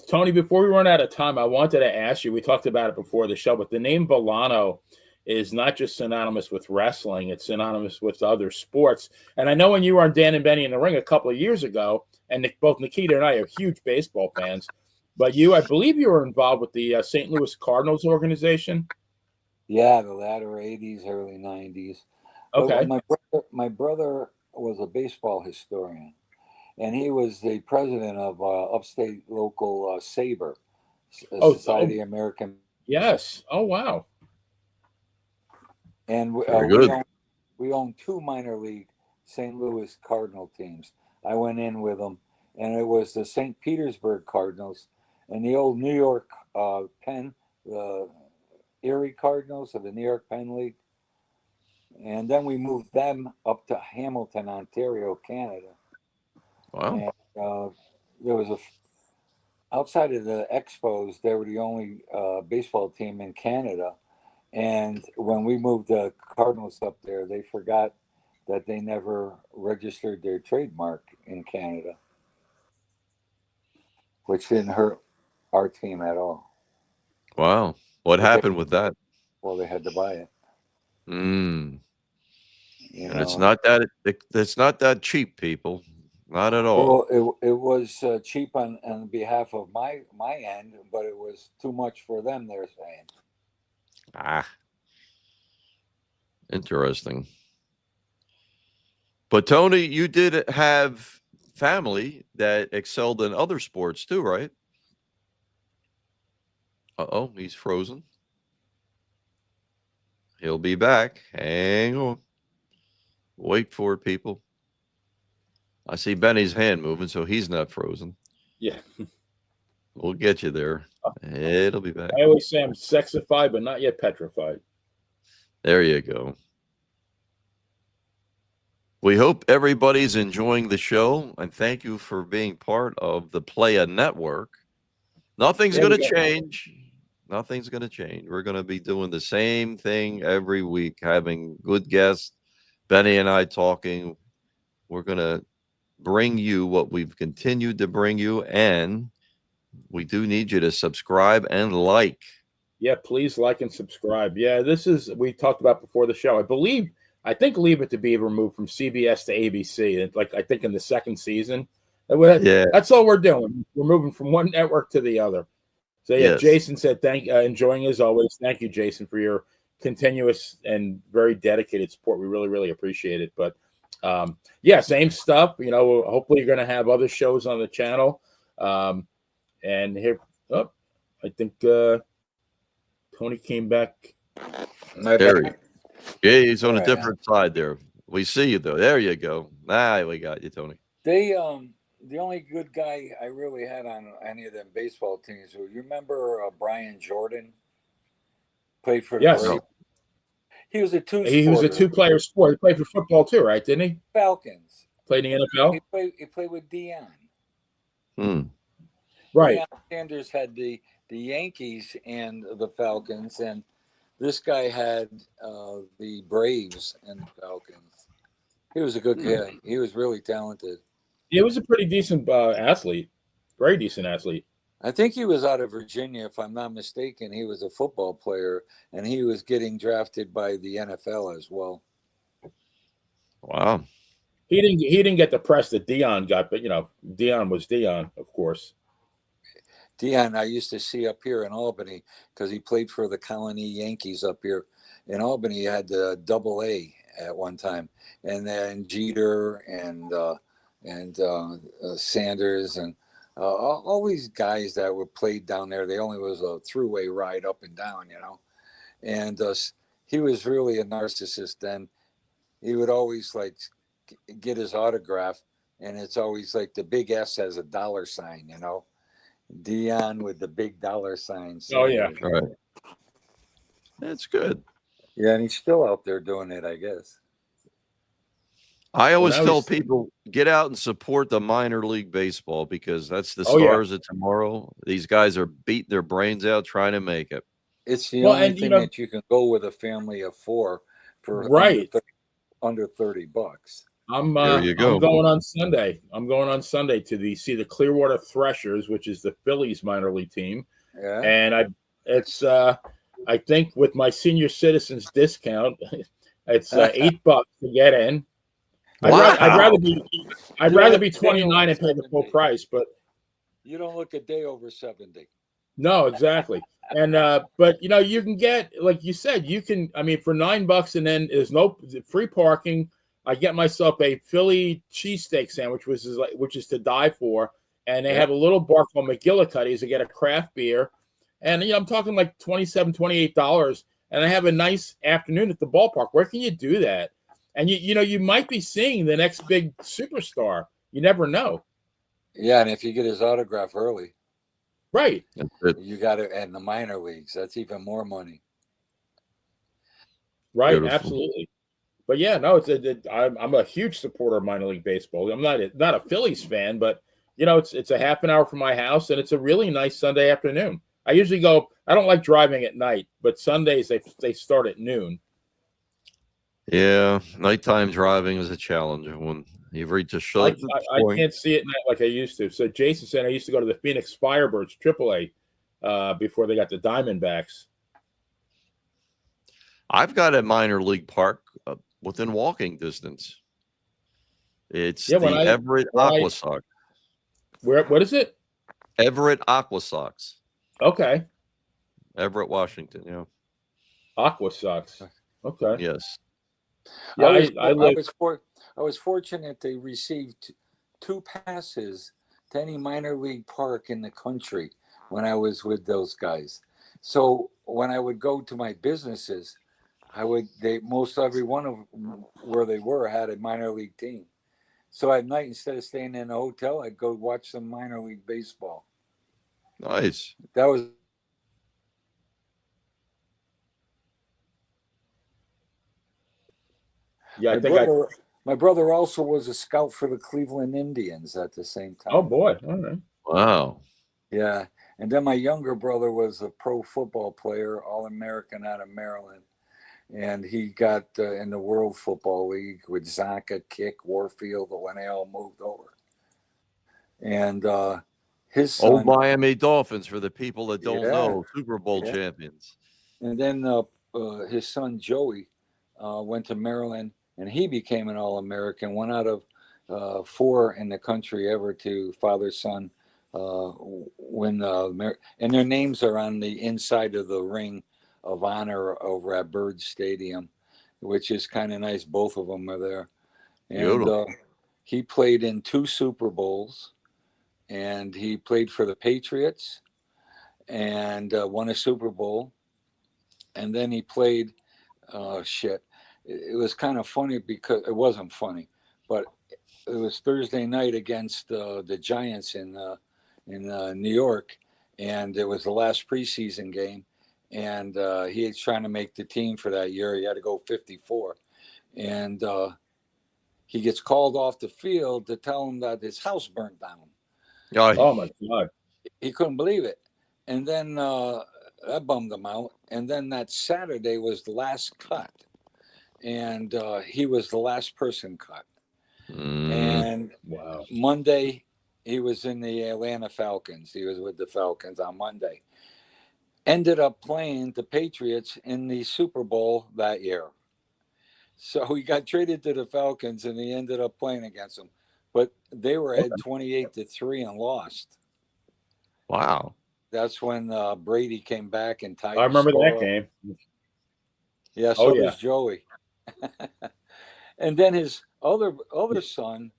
Tony, before we run out of time, I wanted to ask you, we talked about it before the show, but the name Vellano is not just synonymous with wrestling, it's synonymous with other sports. And I know when you were on Dan and Benny in the Ring a couple of years ago, and both Nikita and I are huge baseball fans, but I believe you were involved with the St. Louis Cardinals organization. Yeah, the latter '80s, early '90s. But Okay. my brother was a baseball historian, and he was the president of upstate local SABR, Oh, Society American, yes. Oh, wow. and Very good. we own two minor league St. Louis Cardinal teams. I went in with them, and it was the St. Petersburg Cardinals and the old New York Penn, the Erie Cardinals of the New York Penn League, and then we moved them up to Hamilton, Ontario, Canada, Wow. and there was outside of the Expos, they were the only baseball team in Canada. And when we moved the Cardinals up there, they forgot that they never registered their trademark in Canada, which didn't hurt our team at all. Wow. What But happened with that? they had to buy it. Mm. You And know, it's not that cheap, people. Not at all. well, it was cheap on behalf of my end, but it was too much for them. They're saying. Ah, interesting. But Tony, you did have family that excelled in other sports too, right? Uh-oh, he's frozen. He'll be back. Hang on. Wait for it, people. I see Benny's hand moving, so he's not frozen. Yeah. We'll get you there. It'll be back. I always say I'm sexified, but not yet petrified. There you go. We hope everybody's enjoying the show, and thank you for being part of the Playa Network. Nothing's going to change. Nothing's going to change. We're going to be doing the same thing every week, having good guests, Benny and I talking. We're going to bring you what we've continued to bring you, and we do need you to subscribe and like. Yeah, please like and subscribe. Yeah, this is, we talked about before the show. I think Leave It to Beaver moved from CBS to ABC, like I think in the second season. Yeah. That's all we're doing. We're moving from one network to the other. So yeah, Yes. Jason said, enjoying as always. Thank you, Jason, for your continuous and very dedicated support. We really, really appreciate it. But yeah, same stuff. You know, hopefully you're going to have other shows on the channel. And here, I think Tony came back. There yeah, he's on a different side there. We see you though. There you go. We got you, Tony. The only good guy I really had on any of them baseball teams. You remember Brian Jordan? Played for the Braves. He was a two-player sport. He played for football too, right? Didn't he? Falcons. Played in the NFL. He played with Dion. Right. Deion Sanders had the Yankees and the Falcons, and this guy had the Braves and the Falcons. He was a good guy. He was really talented. He was a pretty decent athlete. Very decent athlete. I think he was out of Virginia, if I'm not mistaken. He was a football player, and he was getting drafted by the NFL as well. Wow. He didn't get the press that Dion got, but you know, Dion was Dion, of course. Dion, I used to see up here in Albany because he played for the Colony Yankees up here in Albany. He had the AA at one time, and then Jeter and Sanders and all these guys that were played down there. They only was a throughway ride up and down, you know. And he was really a narcissist. Then he would always like get his autograph, and it's always like the big S has a $sign, you know. Dion with the big $sign. Oh yeah, right. That's good. Yeah, and he's still out there doing it, I guess. I always tell people, get out and support the minor league baseball because that's the stars of tomorrow. These guys are beating their brains out trying to make it. It's the only thing that you can go with a family of four for under $30. There you go. I'm going on Sunday. To see the Clearwater Threshers, which is the Phillies minor league team. Yeah. And I think with my senior citizens discount, it's $8 to get in. Wow. I'd rather be 29 and pay the full price, but you don't look a day over 70. No, exactly. And but you know, you can get, like you said, for $9, and then there's no free parking. I get myself a Philly cheesesteak sandwich, which is to die for, and they have a little bar called McGillicuddy's to get a craft beer, and you know, I'm talking like $27, $28, and I have a nice afternoon at the ballpark. Where can you do that? And you might be seeing the next big superstar. You never know. Yeah, and if you get his autograph early, right, you got it. And the minor leagues, that's even more money. Right, Beautiful. Absolutely. But yeah, no, I'm a huge supporter of minor league baseball. I'm not a Phillies fan, but you know, it's a half an hour from my house, and it's a really nice Sunday afternoon. I usually go. I don't like driving at night, but Sundays they start at noon. Yeah, nighttime driving is a challenge when you've reached a shut. I can't see it at night like I used to. So Jason said I used to go to the Phoenix Firebirds AAA before they got the Diamondbacks. I've got a minor league park within walking distance. It's the Everett Aqua Sox. What is it? Everett Aqua Sox. Okay. Everett, Washington. Yeah. Aqua Sox. Okay. Yes. Yeah, I was fortunate they received 2 passes to any minor league park in the country when I was with those guys. So when I would go to my businesses, most every one of where they were had a minor league team. So at night, instead of staying in a hotel, I'd go watch some minor league baseball. Nice. That was Yeah, I my think brother. My brother also was a scout for the Cleveland Indians at the same time. Oh boy. All right. Wow. Yeah, and then my younger brother was a pro football player, All-American out of Maryland, and he got in the World Football League with Zonka, Kick, Warfield when they all moved over. And his Old son, Miami Dolphins, for the people that don't yeah, know, Super Bowl yeah. champions. And then his son Joey went to Maryland, and he became an All-American. One out of 4 in the country ever to father-son win. And their names are on the inside of the ring of honor over at Bird Stadium, which is kind of nice. Both of them are there. And Beautiful. he played in 2 Super Bowls, and he played for the Patriots and won a Super Bowl. And then he played shit. It was kind of funny because it wasn't funny, but it was Thursday night against the Giants in New York, and it was the last preseason game, and he was trying to make the team for that year. He had to go 54, and he gets called off the field to tell him that his house burned down. Oh my God. He couldn't believe it, and then that bummed him out. And then that Saturday was the last cut, and he was the last person cut. And Wow. Monday, he was in the Atlanta Falcons. He was with the Falcons on Monday. Ended up playing the Patriots in the Super Bowl that year. So he got traded to the Falcons, and he ended up playing against them. But they were at 28-3 and lost. Wow. That's when Brady came back and tied. I remember the that score up. game. Yeah, so does Joey. And then his other son,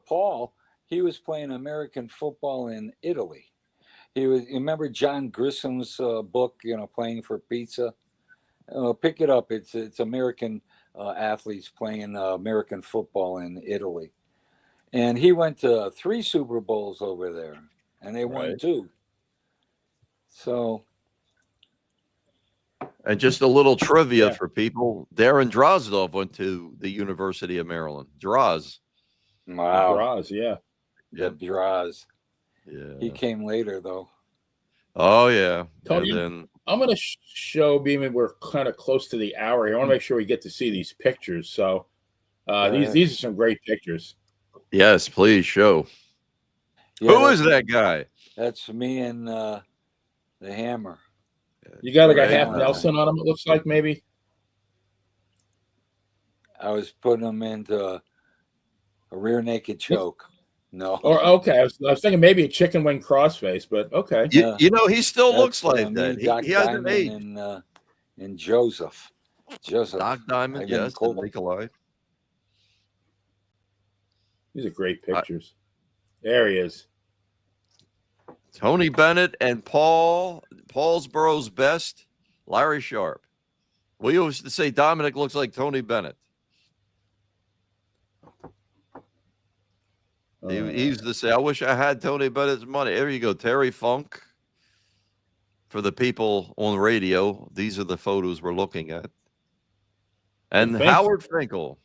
Paul, he was playing American football in Italy. He was. You remember John Grissom's book, Playing for Pizza? Pick it up. It's American athletes playing American football in Italy, and he went to 3 Super Bowls over there, and they won 2. So. And just a little trivia for people. Darren Drozdov went to the University of Maryland. Droz. Wow. Droz, yeah. The Droz. Yeah. He came later, though. Oh, yeah. Tony, and then I'm going to show Beeman. We're kind of close to the hour here. I want to make sure we get to see these pictures. So these are some great pictures. Yes, please show. Yeah, Who is that guy? That's me and the Hammer. You got like a half Nelson on him, it looks like, maybe. I was putting him into a rear naked choke. No. Or okay, I was thinking maybe a chicken wing crossface, but okay. You know, he still looks like that. He hasn't aged. And Joseph. Doc Diamond, yes, and Nikolai. These are great pictures. There he is. Tony Bennett and Paulsboro's best, Larry Sharp. We used to say Dominic looks like Tony Bennett. He used to say, I wish I had Tony Bennett's money. There you go, Terry Funk. For the people on the radio, these are the photos we're looking at. And Howard Finkel.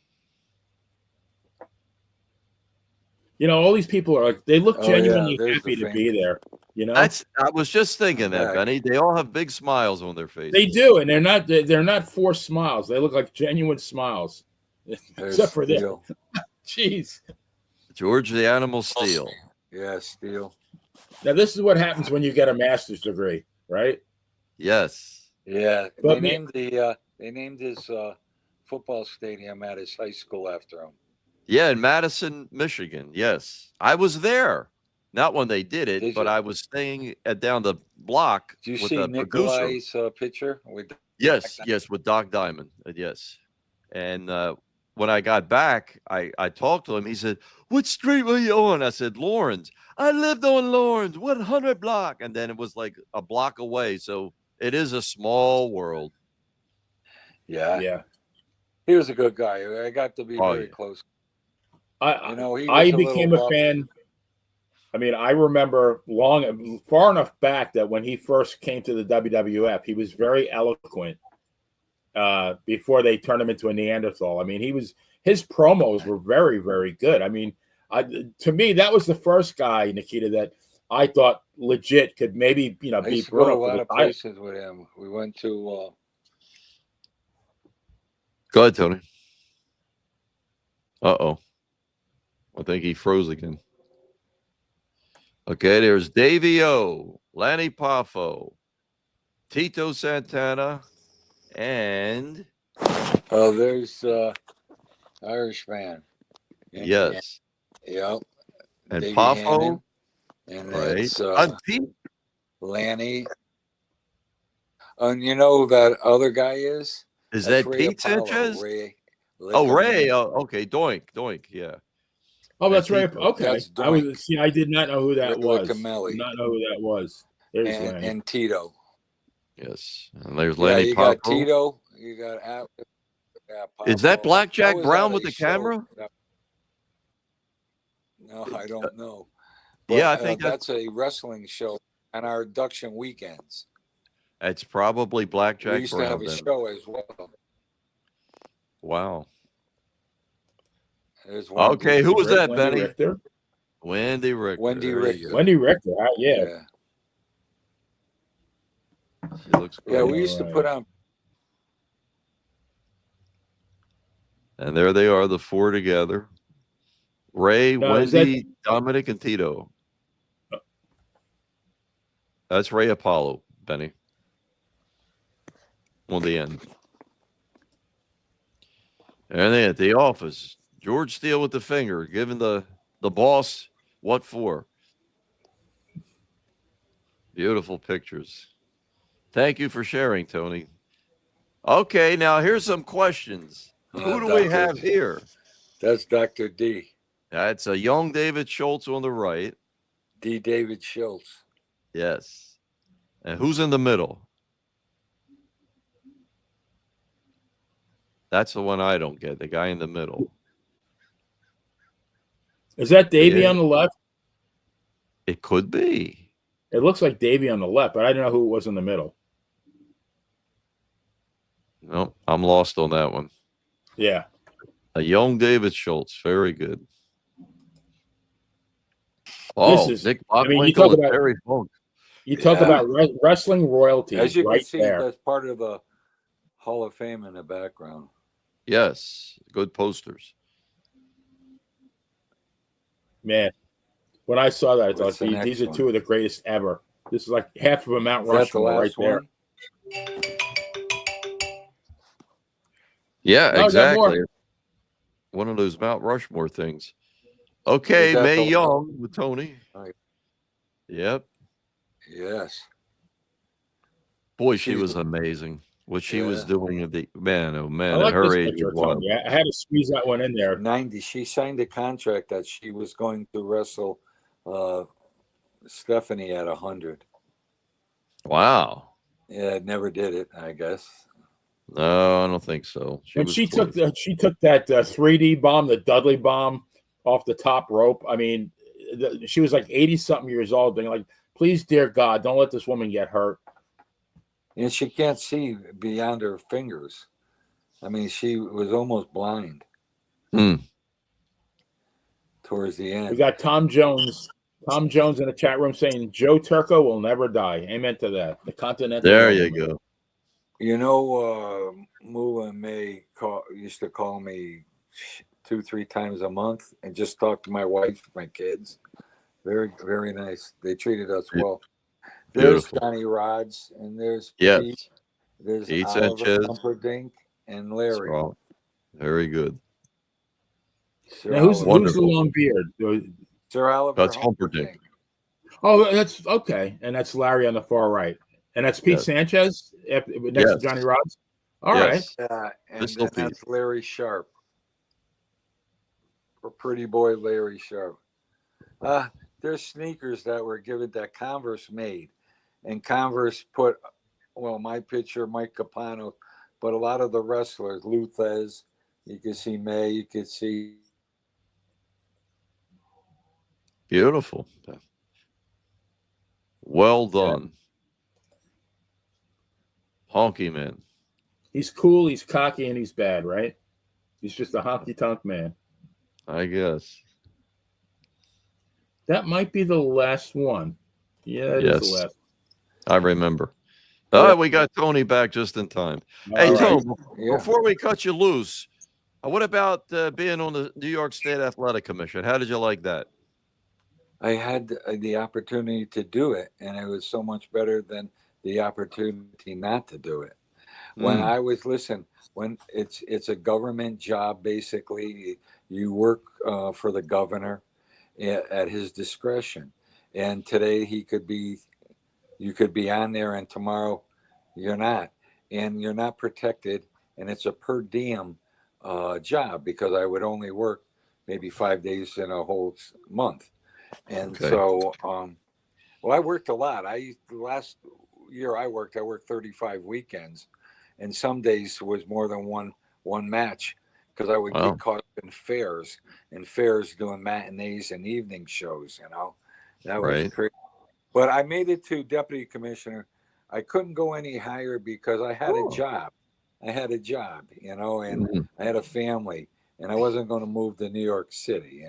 All these people are like, they look genuinely happy to be there. I was just thinking that, Benny. They all have big smiles on their faces. They do, and they're not forced smiles. They look like genuine smiles. Except for this. Jeez. George the Animal Steele. Yeah, Steele. Now this is what happens when you get a master's degree, right? Yes. Yeah. They named his football stadium at his high school after him. Yeah, in Madison, Michigan. Yes. I was there. Not when they did it, but I was staying down the block. Did you with see a Nikolai's picture? Yes, with Doc Diamond. Yes. And when I got back, I talked to him. He said, "What street were you on?" I said, "Lawrence." "I lived on Lawrence, 100 block." And then it was like a block away. So it is a small world. Yeah. Yeah. He was a good guy. I got to be very close. I You know, he I was a became little a rough. fan. I mean, I remember far enough back that when he first came to the WWF, he was very eloquent. Before they turned him into a Neanderthal, I mean, his promos were very, very good. I mean, to me, that was the first guy, Nikita, that I thought legit could maybe I used beat to go to a Bruno for lot the of title. places with him. We went to Go ahead, Tony. Uh-oh. I think he froze again. Okay, there's Davey O, Lanny Poffo, Tito Santana, and there's Irishman. yes, Yep. and Davey Poffo, Hannon. And right? that's Pete. Lanny. And you know who that other guy is? Is That's that Ray Pete Apollo. Sanchez? Ray. Oh, Ray. Lickerman. Oh, okay, Doink, yeah. Oh, And that's right. Tito. Okay, That's I was Doink. I did not know who Ray that was. Did Lickermelli. not know who that was. There's Lanny. And Tito. Yes, and there's Yeah, Lanny you got Poffo. Tito. You got Atlas. Is that Blackjack was Brown at with a the show. camera? No, I don't know. But Yeah, I think that's a wrestling show on our induction weekends. that's probably We Blackjack used to Brown have a then. show as well. Wow. There's Wendy. Okay, who was that, Wendy Benny? Richter. Wendy Richter. Wendy There you Richter. go. Wendy Richter. Yeah. She looks great. Yeah, we used to put on. And there they are, the four together. Ray, Now, is Wendy, Dominic, and Tito. That's Ray Apollo, Benny. On the end. And then at the office, George Steele with the finger, giving the boss what for. Beautiful pictures. Thank you for sharing, Tony. Okay, now here's some questions. Who do we have here? That's Dr. D. That's a young David Schultz on the right. D. David Schultz. Yes. And who's in the middle? That's the one I don't get, the guy in the middle. Is that Davey Yeah. on the left? It could be. It looks like Davey on the left, but I don't know who it was in the middle. No, I'm lost on that one. Yeah. A young David Schultz. Very good. Oh, Nick Bockwinkel you talk and about Terry Funk. you talk about wrestling royalty As you right can see, there. that's part of the Hall of Fame in the background. Yes, good posters. Man, when I saw that, I What's thought the next these are one? two of the greatest ever. This is like half of a Mount Is that the Rushmore right last there. one? Yeah, No, I got more. exactly. One of those Mount Rushmore things. Okay, Is that Mae the- Young with Tony. Right. Yep. Yes. Boy, she was amazing. What she was Yeah. doing at the man, oh I man, like at her this age picture was of wild. Tony. I had to squeeze that one in there. 90. She signed a contract that she was going to wrestle Stephanie at 100. Wow. Yeah, never did it, I guess. No, I don't think so. When was she close. took that 3D bomb, the Dudley bomb, off the top rope. I mean, she was like 80-something years old, being like, "Please, dear God, don't let this woman get hurt." And she can't see beyond her fingers. I mean, she was almost blind towards the We end. got Tom Jones in the chat room saying Joe Turco will never die. Amen to that. The Continental. There you go. You know, Moo and May used to call me 2-3 times a month and just talk to my wife, my kids. Very, very nice. They treated us well. There's Beautiful. Johnny Rods, and there's Yes. Pete. There's Pete Oliver Sanchez. Humperdinck and Larry. Strong. Very good. Sir Now, who's Oliver. the long beard? Sir Oliver That's Humperdinck. Oh, that's okay. And that's Larry on the far right. And that's Pete Yes. Sanchez next to Johnny Rods. All right. Yeah, and Pistol then that's Larry Sharp. Or pretty boy Larry Sharp. There's sneakers that were given that Converse made. And Converse put, well, my picture, Mike Capano, but a lot of the wrestlers, Luthez, you could see May, you could see Beautiful. Well done. Honky man. He's cool, he's cocky, and he's bad, right? He's just a honky tonk man. I guess. That might be the last one. Yeah, it is the Yes. last. I remember. Yeah. We got Tony back just in time. All Hey, right. Tony, Yeah. before we cut you loose, what about being on the New York State Athletic Commission? How did you like that? I had the opportunity to do it, and it was so much better than the opportunity not to do it. When Mm, I was when it's a government job, basically, you work for the governor at his discretion. And today you could be on there, and tomorrow you're not, and you're not protected, and it's a per diem job because I would only work maybe 5 days in a whole month. And okay. so, well, I worked a lot. Last year I worked 35 weekends, and some days was more than one match because I would Wow. get caught up in fairs doing matinees and evening shows. That was Right. crazy. But I made it to deputy commissioner. I couldn't go any higher because I had a job. I had a job, and Mm, I had a family, and I wasn't going to move to New York City.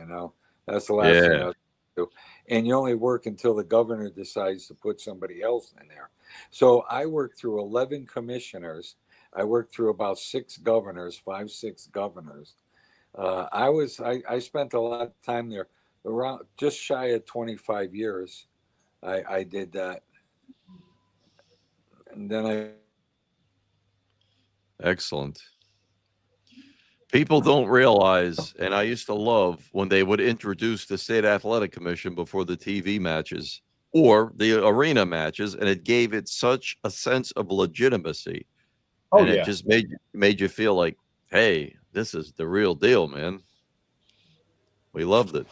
That's the last thing I yeah. was going to do. And you only work until the governor decides to put somebody else in there. So I worked through 11 commissioners. I worked through about 6 governors. I spent a lot of time there, around just shy of 25 years. I did that, and then Excellent. People don't realize, and I used to love when they would introduce the State Athletic Commission before the TV matches or the arena matches, and it gave it such a sense of legitimacy. Oh And it yeah. just made you feel like, hey, this is the real deal, man. We loved it.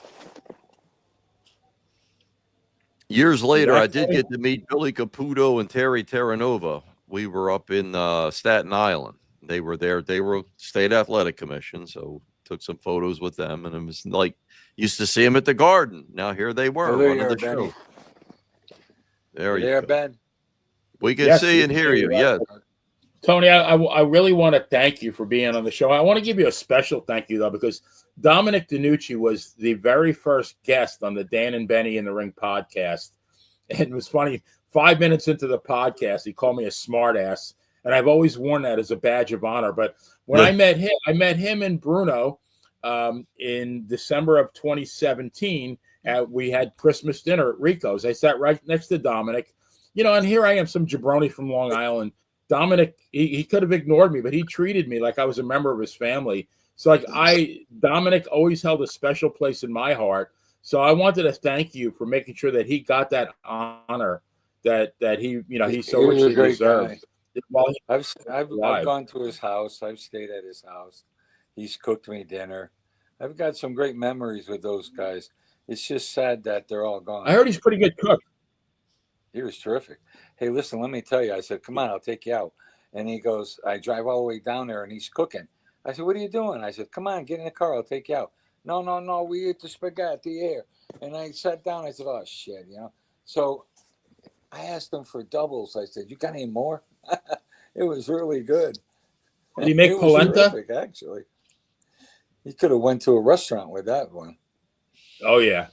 Years later, I did Exactly. get to meet Billy Caputo and Terry Terranova. We were up in Staten Island. They were there. They were State Athletic Commission, so took some photos with them. And it was like used to see them at the Garden. Now here they were there you running are, the Benny. show. There You you there, go. Ben? We can Yes, see and hear you. Yes. Tony, I really want to thank you for being on the show. I want to give you a special thank you, though, because Dominic DiNucci was the very first guest on the Dan and Benny in the Ring podcast. And it was funny, 5 minutes into the podcast, he called me a smartass. And I've always worn that as a badge of honor. But when I met him and Bruno in December of 2017. We had Christmas dinner at Rico's. I sat right next to Dominic, and here I am, some jabroni from Long Island. Dominic, he could have ignored me, but he treated me like I was a member of his family. So Dominic always held a special place in my heart. So I wanted to thank you for making sure that he got that honor that he, he so richly deserved. I've gone to his house. I've stayed at his house. He's cooked me dinner. I've got some great memories with those guys. It's just sad that they're all gone. I heard he's a pretty good cook. He was terrific. Hey, listen, let me tell you. I said, come on, I'll take you out. And he goes, I drive all the way down there and he's cooking. I said, what are you doing? I said, come on, get in the car. I'll take you out. No, we ate the spaghetti here. And I sat down. I said, oh, shit, So I asked him for doubles. I said, you got any more? It was really good. Did he make polenta? Terrific, actually. He could have went to a restaurant with that one. Oh, yeah.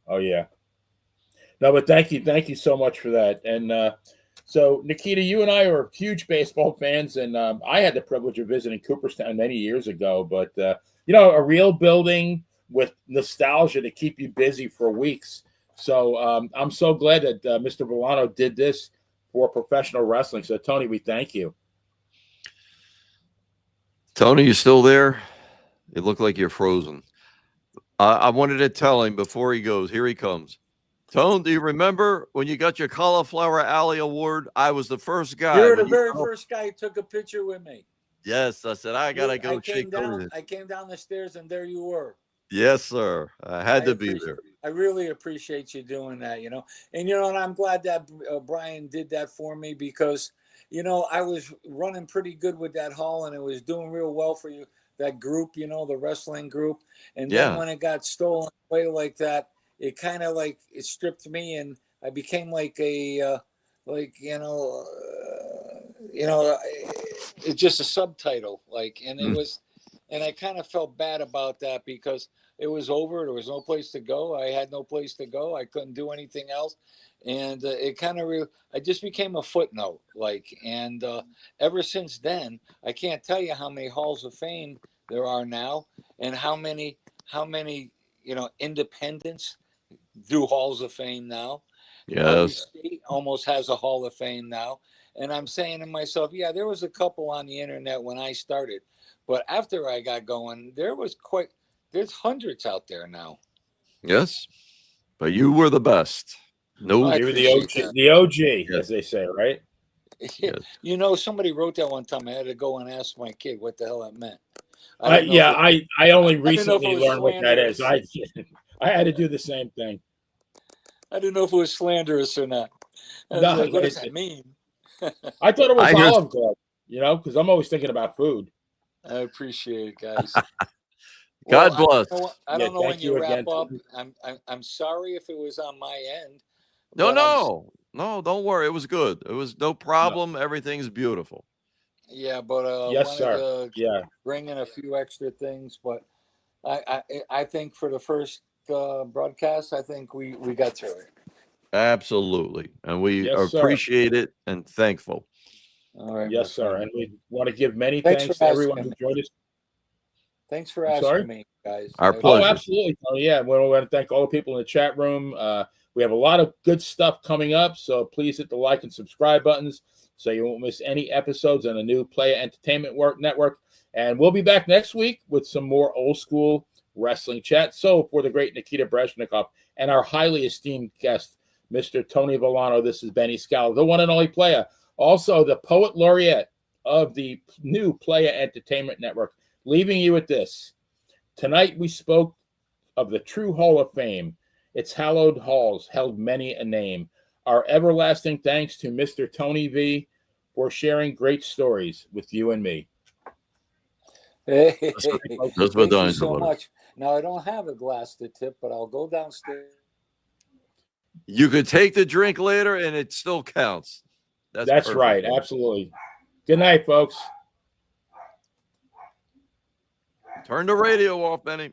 No, but thank you so much for that. And so, Nikita, you and I are huge baseball fans, and I had the privilege of visiting Cooperstown many years ago. But a real building with nostalgia to keep you busy for weeks. So I'm so glad that Mr. Vellano did this for professional wrestling. So, Tony, we thank you. Tony, you still there? It looked like you're frozen. I wanted to tell him before he goes. Here he comes. Tone, do you remember when you got your Cauliflower Alley Award? I was the first guy. You're the very first guy who took a picture with me. Yes, I said, I got to go shake hands. I came down the stairs, and there you were. Yes, sir. I had to be there. I really appreciate you doing that, And, and I'm glad that Brian did that for me because, I was running pretty good with that hall, and it was doing real well for you, that group, the wrestling group. And then when it got stolen away like that, it kind of like it stripped me, and I became like a like it's just a subtitle, like, and it was, and I kind of felt bad about that because it was over. There was no place to go. I had no place to go. I couldn't do anything else, and it kind of I just became a footnote, like, and ever since then, I can't tell you how many halls of fame there are now, and how many independents do halls of fame now. Every Yes. state almost has a hall of fame now. And I'm saying to myself, yeah, there was a couple on the internet when I started, but after I got going, there's hundreds out there now. Yes. But you were the best. No. I You were the appreciate OG, the OG, Yes. as they say, right? that. Yes. Somebody wrote that one time. I had to go and ask my kid what the hell that meant. I only I didn't know if it recently was learned what that is. slanderous. I had to do the same thing. I didn't know if it was slanderous or not. I was No, like, what does that mean? I thought it was I just Olive Garden, because I'm always thinking about food. I appreciate it, guys. God bless. I don't know when thank you you wrap again. up. I'm sorry if it was on my end. No, but no, don't worry. It was good. It was no problem. Everything's beautiful. Yeah, but Yes, wanted sir. to Yeah. bring in a few extra things. But I think for the first broadcast, I think we got through it. Absolutely. And we Yes, sir. appreciate it and thankful. All right, Yes, sir. And we want to give many Thanks thanks for to everyone asking who me. joined us. Thanks for I'm asking sorry? me, guys. Our I- pleasure. Oh, absolutely. Oh, yeah. We want to thank all the people in the chat room. We have a lot of good stuff coming up, so please hit the like and subscribe buttons so you won't miss any episodes on the new Playa Entertainment Network. And we'll be back next week with some more old school wrestling chat. So for the great Nikita Breznikov and our highly esteemed guest, Mr. Tony Vellano, this is Benny Scala, the one and only Playa. Also, the poet laureate of the new Playa Entertainment Network, leaving you with this. Tonight we spoke of the true Hall of Fame. Its hallowed halls held many a name. Our everlasting thanks to Mr. Tony V for sharing great stories with you and me. Hey, That's what thank you done, so brother. much. Now I don't have a glass to tip, but I'll go downstairs. You could take the drink later and it still counts. That's perfect. Right. Absolutely. Good night, folks. Turn the radio off, Benny.